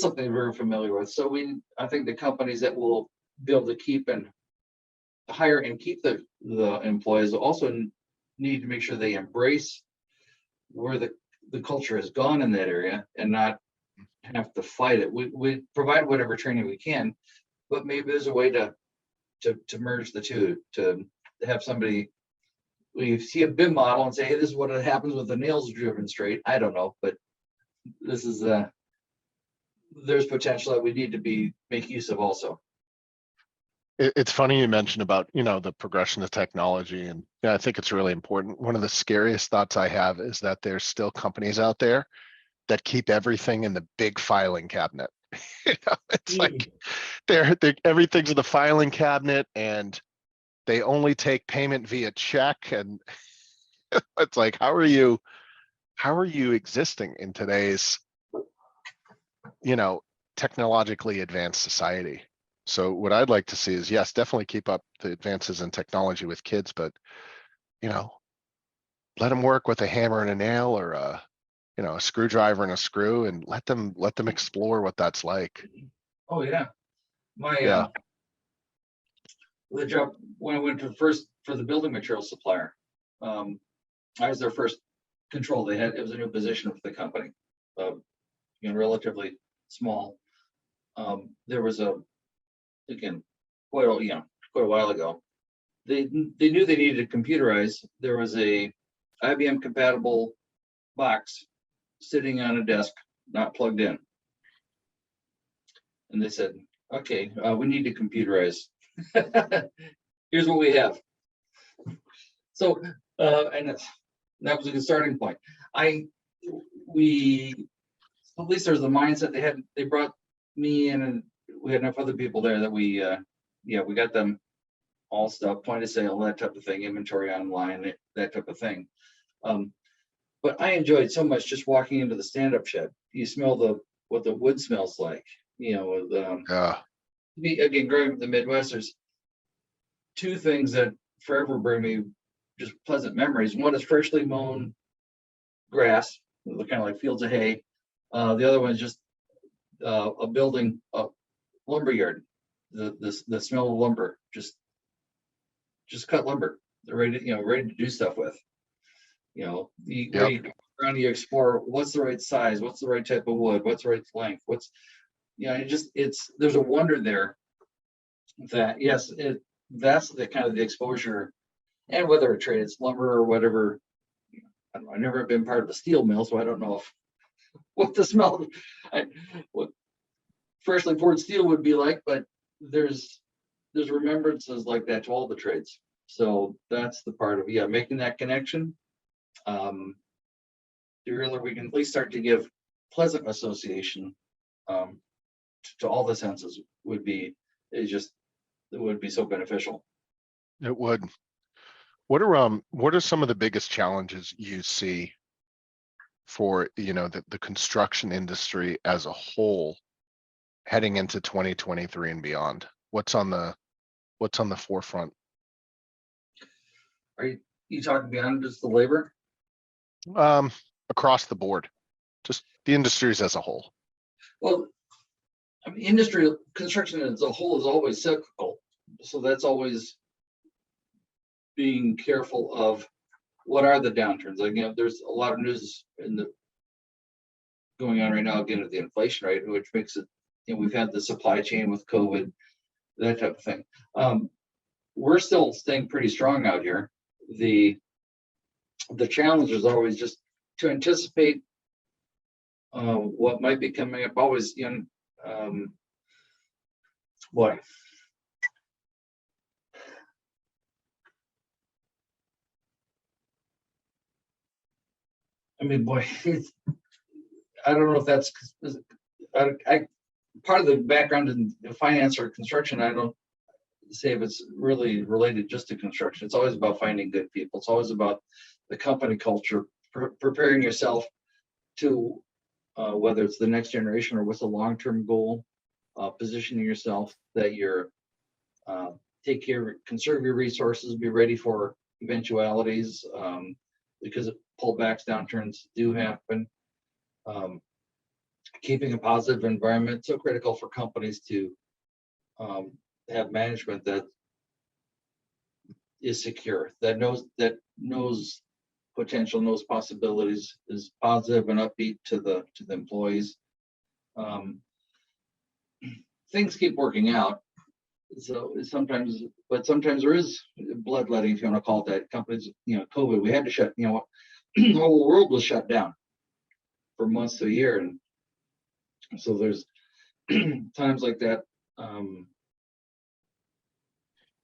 something we're very familiar with. So I think the companies that will be able to keep and hire and keep the employees also need to make sure they embrace where the culture has gone in that area and not have to fight it. We provide whatever training we can, but maybe there's a way to merge the two, to have somebody, we see a BIM model and say, hey, this is what happens with the nails driven straight. I don't know, but this is there's potential that we need to make use of also. It's funny you mentioned about, the progression of technology, and I think it's really important. One of the scariest thoughts I have is that there's still companies out there that keep everything in the big filing cabinet. It's like they're everything's in the filing cabinet, and they only take payment via check. And it's like, how are you existing in today's, technologically advanced society? So what I'd like to see is, yes, definitely keep up the advances in technology with kids, but, let them work with a hammer and a nail, or a screwdriver and a screw, and let them explore what that's like. Oh yeah. The job when I went for the building material supplier, I was their first control. It was a new position for the company, relatively small. There was quite a while ago, they knew they needed to computerize. There was a IBM compatible box sitting on a desk, not plugged in. And they said, okay, we need to computerize. Here's what we have. So, and that was a good starting point. At least there's the mindset they brought me in, and we had enough other people there that we got them all stuff, point of sale, that type of thing, inventory online, that type of thing. But I enjoyed so much just walking into the stand-up shed. You smell what the wood smells like, again, growing up in the Midwest, there's two things that forever bring me just pleasant memories. One is freshly mown grass, kind of like fields of hay. The other one is just a building, a lumber yard. The smell of lumber, just cut lumber. They're ready to do stuff with. You explore what's the right size, what's the right type of wood, what's the right length, there's a wonder there that, yes, that's the kind of the exposure, and whether it trades lumber or whatever I don't know, I've never been part of a steel mill, so I don't know what the smell, what freshly poured steel would be like, but there's remembrances like that to all the trades. So that's the part of, yeah, making that connection. The earlier we can at least start to give pleasant association to all the senses would be, it would be so beneficial. It would. What are some of the biggest challenges you see for, the construction industry as a whole heading into 2023 and beyond? What's on the forefront? Are you talking beyond just the labor? Across the board, just the industries as a whole. Well, I mean, industry construction as a whole is always cyclical, so that's always being careful of what are the downturns. Like, there's a lot of news going on right now again with the inflation rate, which makes it, we've had the supply chain with COVID, that type of thing. We're still staying pretty strong out here. The challenge is always just to anticipate what might be coming up. Always, boy. I mean, boy, I don't know if that's I part of the background in finance or construction. I don't say if it's really related just to construction. It's always about finding good people. It's always about the company culture, preparing yourself to whether it's the next generation or what's the long-term goal, positioning yourself that you're take care, conserve your resources, be ready for eventualities, because pullbacks, downturns do happen. Keeping a positive environment, so critical for companies to have management that is secure, that knows potential, knows possibilities, is positive and upbeat to the employees. Things keep working out. So sometimes there is bloodletting, if you want to call it that. Companies, COVID, we had to shut, the whole world was shut down for months to a year. And so there's times like that.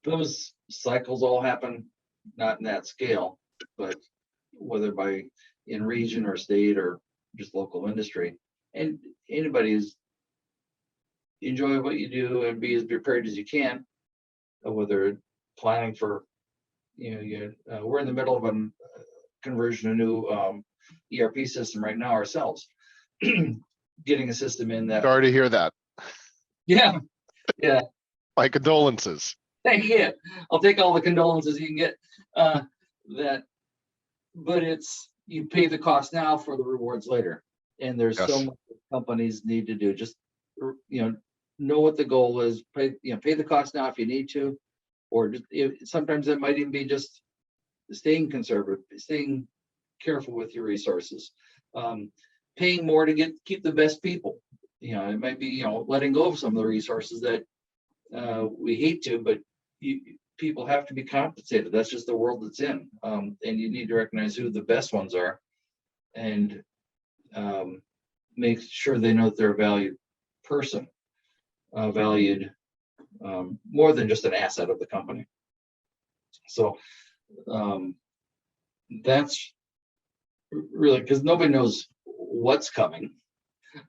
Those cycles all happen, not in that scale, but whether in region or state or just local industry. And anybody is enjoy what you do and be as prepared as you can, whether planning for, we're in the middle of a conversion, a new ERP system right now ourselves, getting a system in that. Sorry to hear that. Yeah. My condolences. Thank you. I'll take all the condolences you can get. But you pay the cost now for the rewards later, and there's so much companies need to do. Just know what the goal is. Pay the cost now if you need to, or just, sometimes it might even be just staying conservative, staying careful with your resources, paying more to keep the best people. It might be letting go of some of the resources that we hate to, but people have to be compensated. That's just the world it's in, and you need to recognize who the best ones are, and make sure they know that they're a valued person, valued more than just an asset of the company. So that's really, because nobody knows what's coming.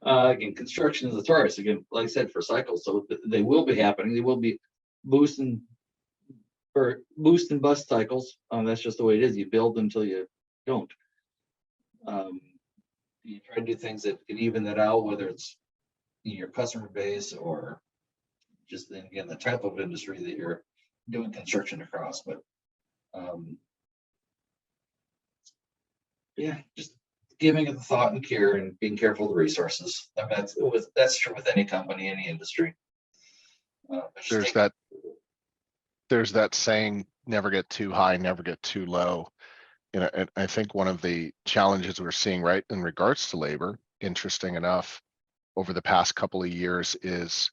Again, construction is a Taurus, again, like I said, for cycles, so they will be happening. They will be boost and bust cycles. That's just the way it is. You build until you don't. You try to do things that can even that out, whether it's in your customer base or just, again, the type of industry that you're doing construction across. But just giving it the thought and care and being careful of the resources. I mean, that's true with any company, any industry. There's that saying, never get too high, never get too low. And I think one of the challenges we're seeing right in regards to labor, interesting enough, over the past couple of years is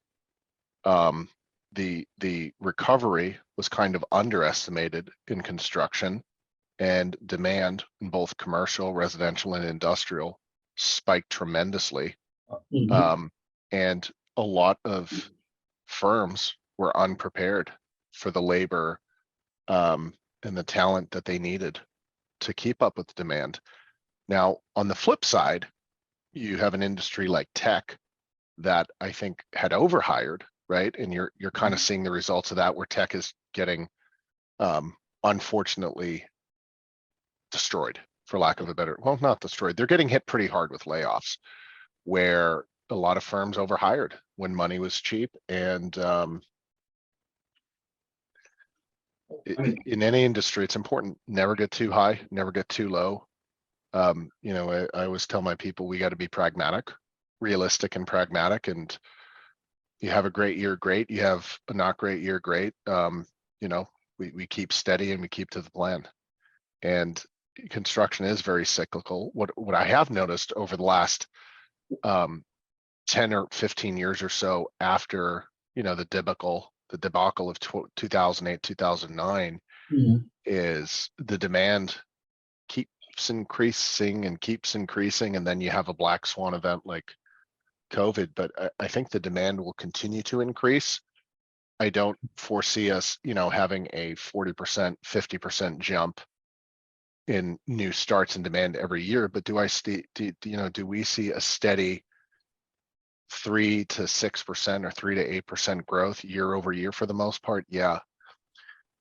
the recovery was kind of underestimated in construction, and demand in both commercial, residential, and industrial spiked tremendously. Mhm. And a lot of firms were unprepared for the labor and the talent that they needed to keep up with the demand. Now, on the flip side, you have an industry like tech that I think had overhired, right? And you're kind of seeing the results of that, where tech is getting unfortunately destroyed, for lack of a better, well, not destroyed. They're getting hit pretty hard with layoffs, where a lot of firms overhired when money was cheap. And I mean, in any industry, it's important, never get too high, never get too low. I always tell my people, we got to be pragmatic, realistic and pragmatic. And you have a great year, great. You have a not great year, great. We keep steady and we keep to the plan. And construction is very cyclical. What I have noticed over the last 10 or 15 years or so, after the debacle of 2008, 2009, mhm. is the demand keeps increasing and keeps increasing, and then you have a black swan event like COVID. But I think the demand will continue to increase. I don't foresee us, having a 40%, 50% jump in new starts and demand every year. But do we see a steady 3 to 6% or 3 to 8% growth year over year for the most part? Yeah.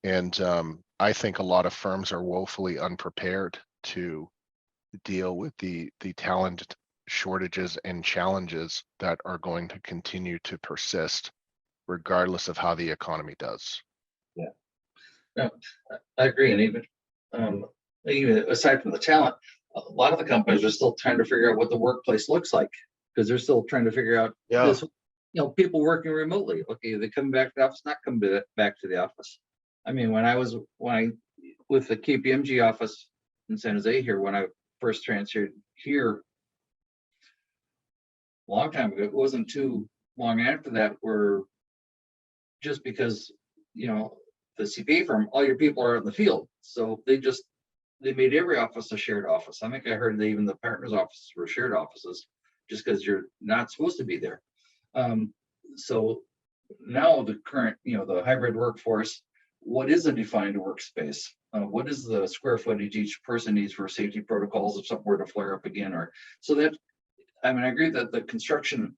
And I think a lot of firms are woefully unprepared to deal with the talent shortages and challenges that are going to continue to persist regardless of how the economy does. Yeah, no, I agree. And even aside from the talent, a lot of the companies are still trying to figure out what the workplace looks like, because they're still trying to figure out Yeah. this. People working remotely. Okay, they come back to the office, not come back to the office. I mean, when I with the KPMG office in San Jose here, when I first transferred here a long time ago, it wasn't too long after that, where just because the CPA firm, all your people are in the field, so they made every office a shared office. I think I heard that even the partners' offices were shared offices, just because you're not supposed to be there. So now the current, the hybrid workforce, what is a defined workspace? What is the square footage each person needs for safety protocols if something were to flare up again? Or so that, I mean, I agree that the construction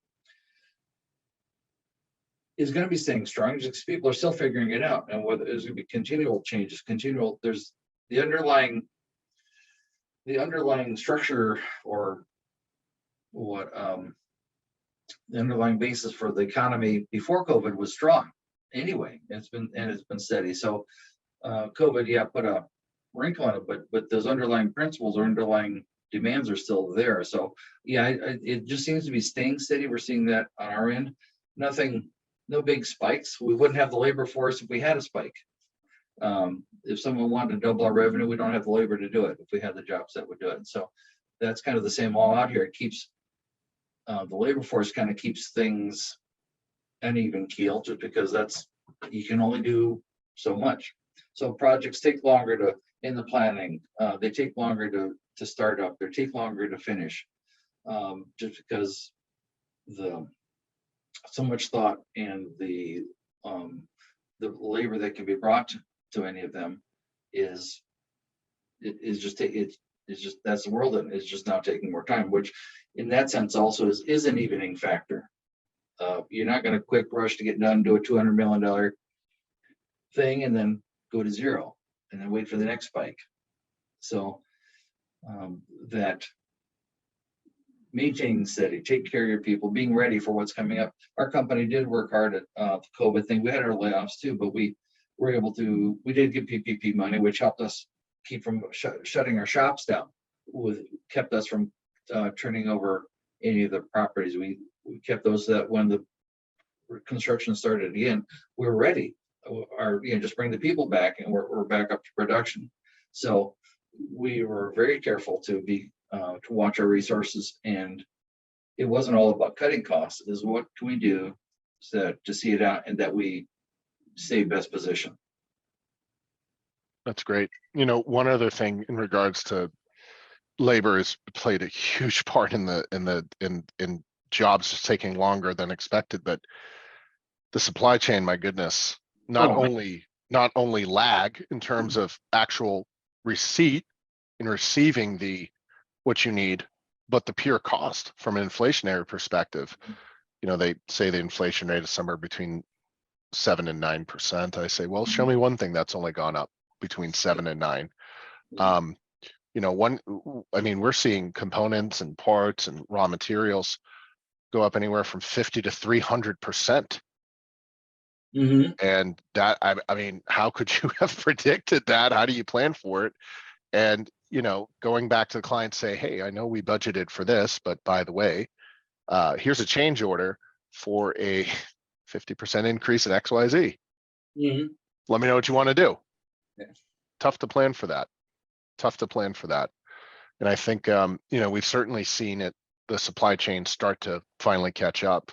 is going to be staying strong because people are still figuring it out, and whether there's going to be continual changes, there's the underlying structure, or what the underlying basis for the economy before COVID was strong anyway. It's been steady. So COVID, put a wrinkle on it, but those underlying principles or underlying demands are still there. So it just seems to be staying steady. We're seeing that on our end. No big spikes. We wouldn't have the labor force if we had a spike. If someone wanted to double our revenue, we don't have the labor to do it. If we had the jobs that would do it. So that's kind of the same all out here. It keeps the labor force kind of keeps things an even keel, just because you can only do so much. So projects take longer in the planning. They take longer to start up. They take longer to finish, just because so much thought and the labor that can be brought to any of them is just that's the world, and it's just now taking more time, which in that sense also is an evening factor. You're not going to quick rush to get done, do a $200 million thing and then go to zero and then wait for the next spike. So that maintaining steady, take care of your people, being ready for what's coming up. Our company did work hard at the COVID thing. We had our layoffs too, but we did get PPP money, which helped us keep from shutting our shops down, kept us from turning over any of the properties. We kept those so that when the construction started again, we were ready. Just bring the people back, and we're back up to production. So we were very careful to watch our resources, and it wasn't all about cutting costs. It is what can we do to see it out and that we stay best position. That's great. You know, one other thing in regards to labor has played a huge part in jobs just taking longer than expected, but the supply chain, my goodness, not Oh, only lag in terms of actual receipt in receiving the what you need, but the pure cost from an inflationary perspective. You know, they say the inflation rate is somewhere between 7 and 9%. I say, well, show me one thing that's only gone up between 7 and 9. Um, you know, I mean, we're seeing components and parts and raw materials go up anywhere from 50 to 300%. mm-hmm. And that, I mean, how could you have predicted that? How do you plan for it? And, you know, going back to the client, say, hey, I know we budgeted for this, but by the way, here's a change order for a 50% increase in XYZ. Mm-hmm. Let me know what you want to do. Yeah. Tough to plan for that. Tough to plan for that. And I think, you know, we've certainly seen it, the supply chain start to finally catch up,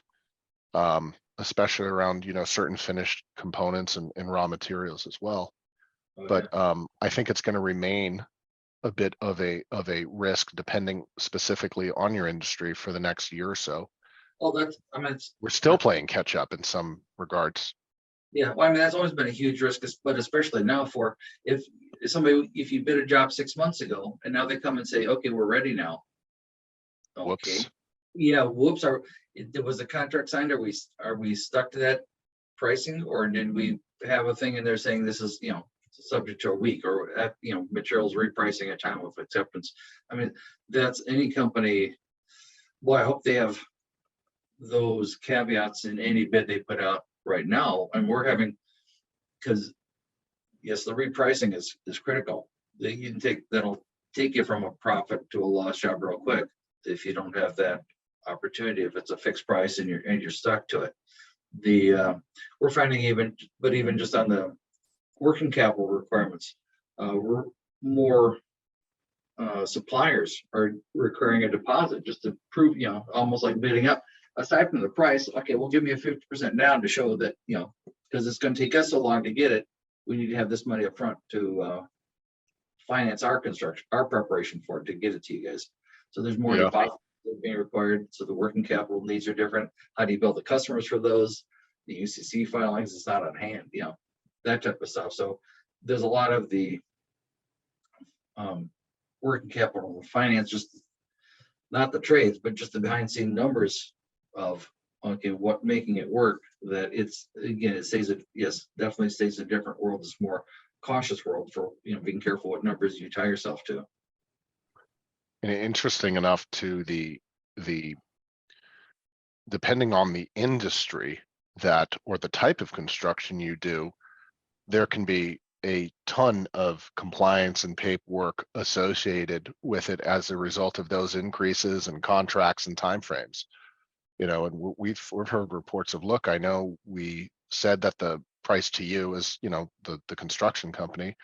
especially around, you know, certain finished components and raw materials as well. Oh, yeah. But I think it's going to remain a bit of a risk depending specifically on your industry for the next year or so. Well, that's, I mean, it's, We're still playing catch up in some regards. yeah, well, I mean, that's always been a huge risk, but especially now for if if you bid a job 6 months ago and now they come and say, okay, we're ready now. Okay, Whoops. yeah, whoops, was the contract signed? Are we stuck to that pricing, or did we have a thing in there saying this is, you know, subject to a week, or you know, materials repricing at time of acceptance? I mean, that's any company. Well, I hope they have those caveats in any bid they put out right now. And we're having, because yes, the repricing is critical. That'll take you from a profit to a loss job real quick if you don't have that opportunity. If it's a fixed price and you're stuck to it. We're finding even just on the working capital requirements, we're more suppliers are requiring a deposit just to prove, you know, almost like bidding up. Aside from the price, okay, well, give me a 50% down to show that, you know, because it's going to take us so long to get it, we need to have this money up front to finance our construction, our preparation for it to get it to you guys. So there's more deposits being required. So the working capital needs are different. How do you build the customers for those? The UCC filings is not on hand, you know, that type of stuff. So there's a lot of the working capital and finance, just not the trades, but just the behind scene numbers of, okay, what making it work, that it's, again, it stays definitely stays a different world. It's more cautious world for, you know, being careful what numbers you tie yourself to. And interesting enough to the depending on the industry that or the type of construction you do, there can be a ton of compliance and paperwork associated with it as a result of those increases and contracts and timeframes. You know, and we've heard reports of, look, I know we said that the price to you is, you know, the construction company,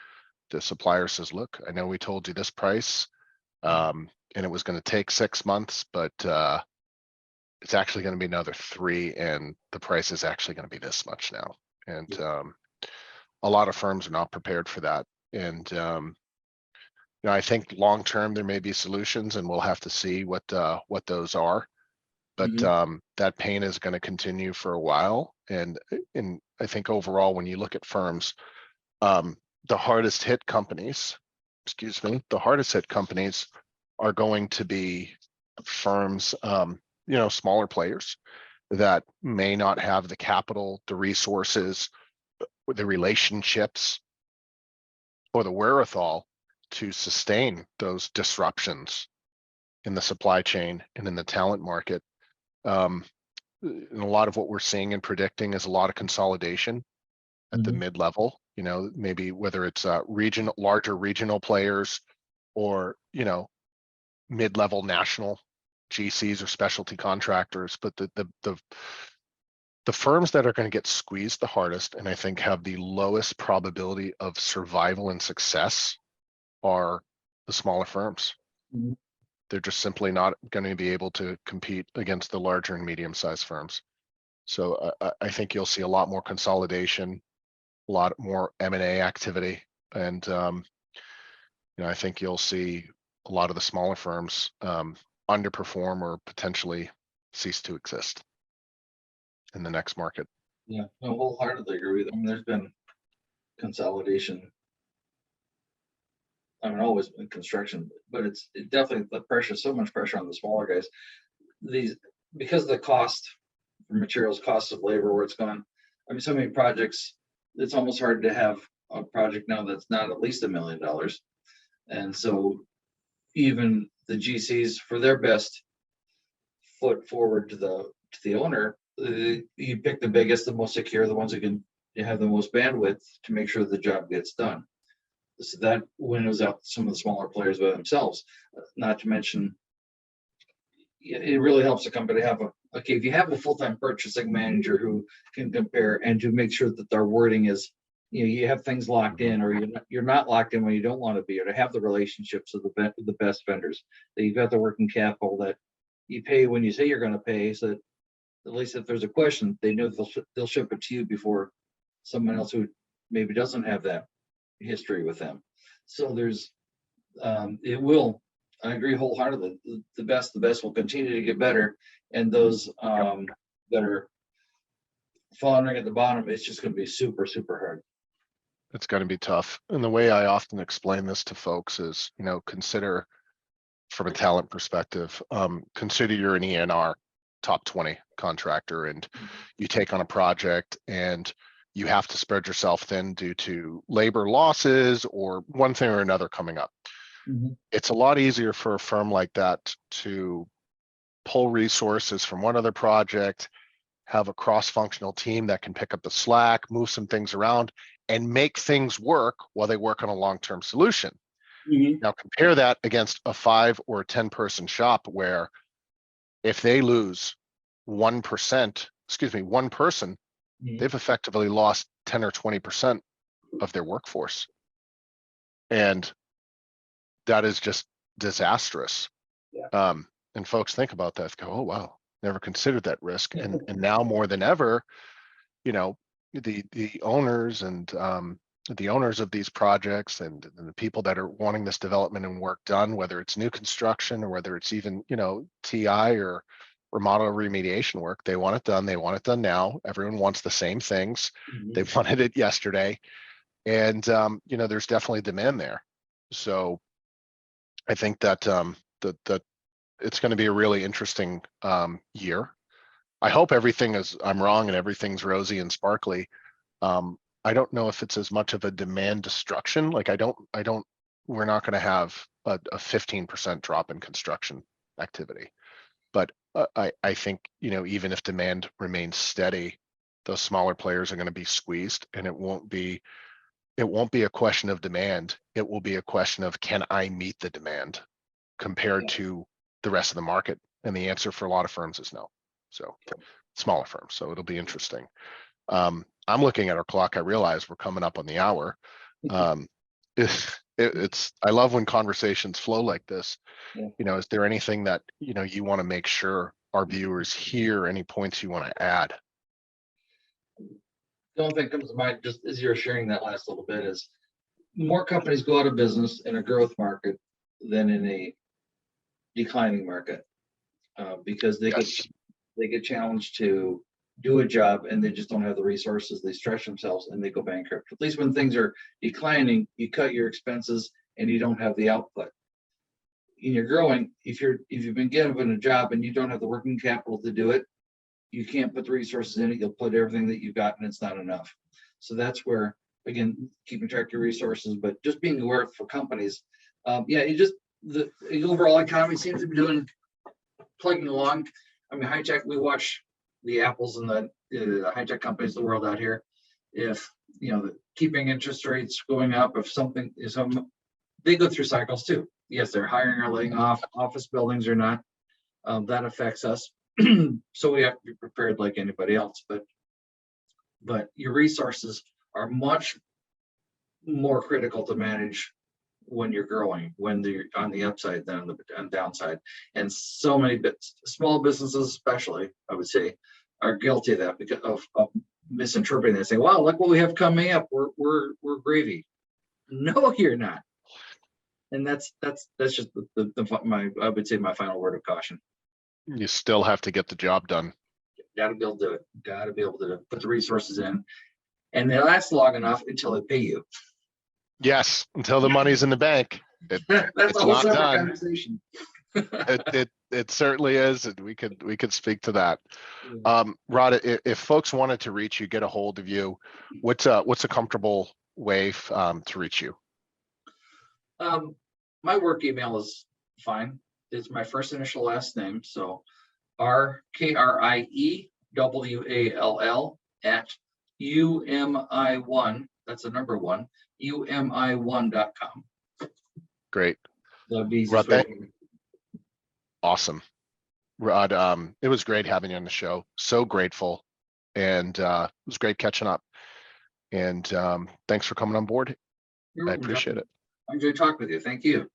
the supplier says, look, I know we told you this price, and it was going to take 6 months, but it's actually going to be another 3, and the price is actually going to be this much now. And a lot of firms are not prepared for that. And you know, I think long term there may be solutions, and we'll have to see what those are. But that pain is going to continue for a while. And I think overall, when you look at firms, the hardest hit companies, the hardest hit companies are going to be firms, you know, smaller players that may not have the capital, the resources, the relationships, or the wherewithal to sustain those disruptions in the supply chain and in the talent market. And a lot of what we're seeing and predicting is a lot of consolidation at the mid-level, you know, maybe whether it's larger regional players or, you know, mid-level national GCs or specialty contractors. But the firms that are going to get squeezed the hardest, and I think have the lowest probability of survival and success, are the smaller firms. They're just simply not going to be able to compete against the larger and medium-sized firms. So I think you'll see a lot more consolidation, a lot more M&A activity, And I think you'll see a lot of the smaller firms underperform or potentially cease to exist in the next market. Yeah, I wholeheartedly agree with them. There's been consolidation. I mean, always in construction, but it's definitely the pressure, so much pressure on the smaller guys. Because of the cost for materials, cost of labor, where it's gone. I mean, so many projects, it's almost hard to have a project now that's not at least $1 million. And so even the GCs, for their best foot forward to the owner, you pick the biggest, the most secure, the ones that can have the most bandwidth to make sure the job gets done. So that winnows out some of the smaller players by themselves. Not to mention, it really helps the company have okay, if you have a full-time purchasing manager who can compare and to make sure that their wording is, you have things locked in, or you're not locked in when you don't want to be, or to have the relationships of the best vendors, that you've got the working capital that you pay when you say you're going to pay, so that at least if there's a question, they know they'll ship it to you before someone else who maybe doesn't have that history with them. So there's it will, I agree wholeheartedly, the best will continue to get better, and those that are falling at the bottom, it's just going to be super hard. It's going to be tough. And the way I often explain this to folks is, consider from a talent perspective, consider you're an ENR top 20 contractor, and you take on a project and you have to spread yourself thin due to labor losses or one thing or another coming up. Mm-hmm. It's a lot easier for a firm like that to pull resources from one other project, have a cross-functional team that can pick up the slack, move some things around, and make things work while they work on a long-term solution. Mm-hmm. Now compare that against a 5 or 10 person shop where if they lose 1%, one person, Mm-hmm. they've effectively lost 10 or 20% of their workforce. And that is just disastrous. Yeah. And folks think about that, go, oh, wow, never considered that risk. And now more than ever, the owners and the owners of these projects and the people that are wanting this development and work done, whether it's new construction or whether it's even, TI or remodel remediation work, they want it done. They want it done now. Everyone wants the same things. Mm-hmm. They wanted it yesterday. And, there's definitely demand there. So I think that that it's going to be a really interesting year. I hope I'm wrong and everything's rosy and sparkly. I don't know if it's as much of a demand destruction. Like we're not going to have a 15% drop in construction activity. But I think, even if demand remains steady, those smaller players are going to be squeezed, and it won't be a question of demand. It will be a question of, can I meet the demand compared to the rest of the market? And the answer for a lot of firms is no. So smaller firms. So it'll be interesting. I'm looking at our clock. I realize we're coming up on the hour. I love when conversations flow like this. Yeah. Is there anything that, you want to make sure our viewers hear, any points you want to add? The only thing that comes to mind, just as you're sharing that last little bit, is more companies go out of business in a growth market than in a declining market, because they get challenged to do a job and they just don't have the resources. They stretch themselves and they go bankrupt. At least when things are declining, you cut your expenses and you don't have the output. And you're growing, if you've been given a job and you don't have the working capital to do it, you can't put the resources in it. You'll put everything that you've got and it's not enough. So that's where, again, keeping track of your resources, but just being aware for companies. The overall economy seems to be plugging along. I mean, high tech, we watch the Apples and the high tech companies of the world out here. If, keeping interest rates going up, if something is, they go through cycles too. Yes, they're hiring or laying off. Office buildings are not. That affects us. So we have to be prepared like anybody else. But your resources are much more critical to manage when you're growing, when they're on the upside than on the downside. And so many small businesses, especially, I would say, are guilty of that because of misinterpreting it, saying, "Wow, look what we have coming up. We're gravy." No, you're not. And that's just I would say my final word of caution. You still have to get the job done. Gotta be able to do it. Gotta be able to put the resources in. And they last long enough until they pay you. Yes, until the money's in the bank. That's It's a whole not separate done. conversation. It certainly is, and we could speak to that. Rod, if folks wanted to reach you, get a hold of you, what's a comfortable way to reach you? My work email is fine. It's my first initial last name, so RKRIEWALL@UMI1. That's the number 1. UMI1.com. Great. That'd be Rod, easiest way. awesome. Rod, it was great having you on the show. So grateful, and it was great catching up. And thanks for coming on board. I appreciate it. I enjoyed talking with you. Thank you.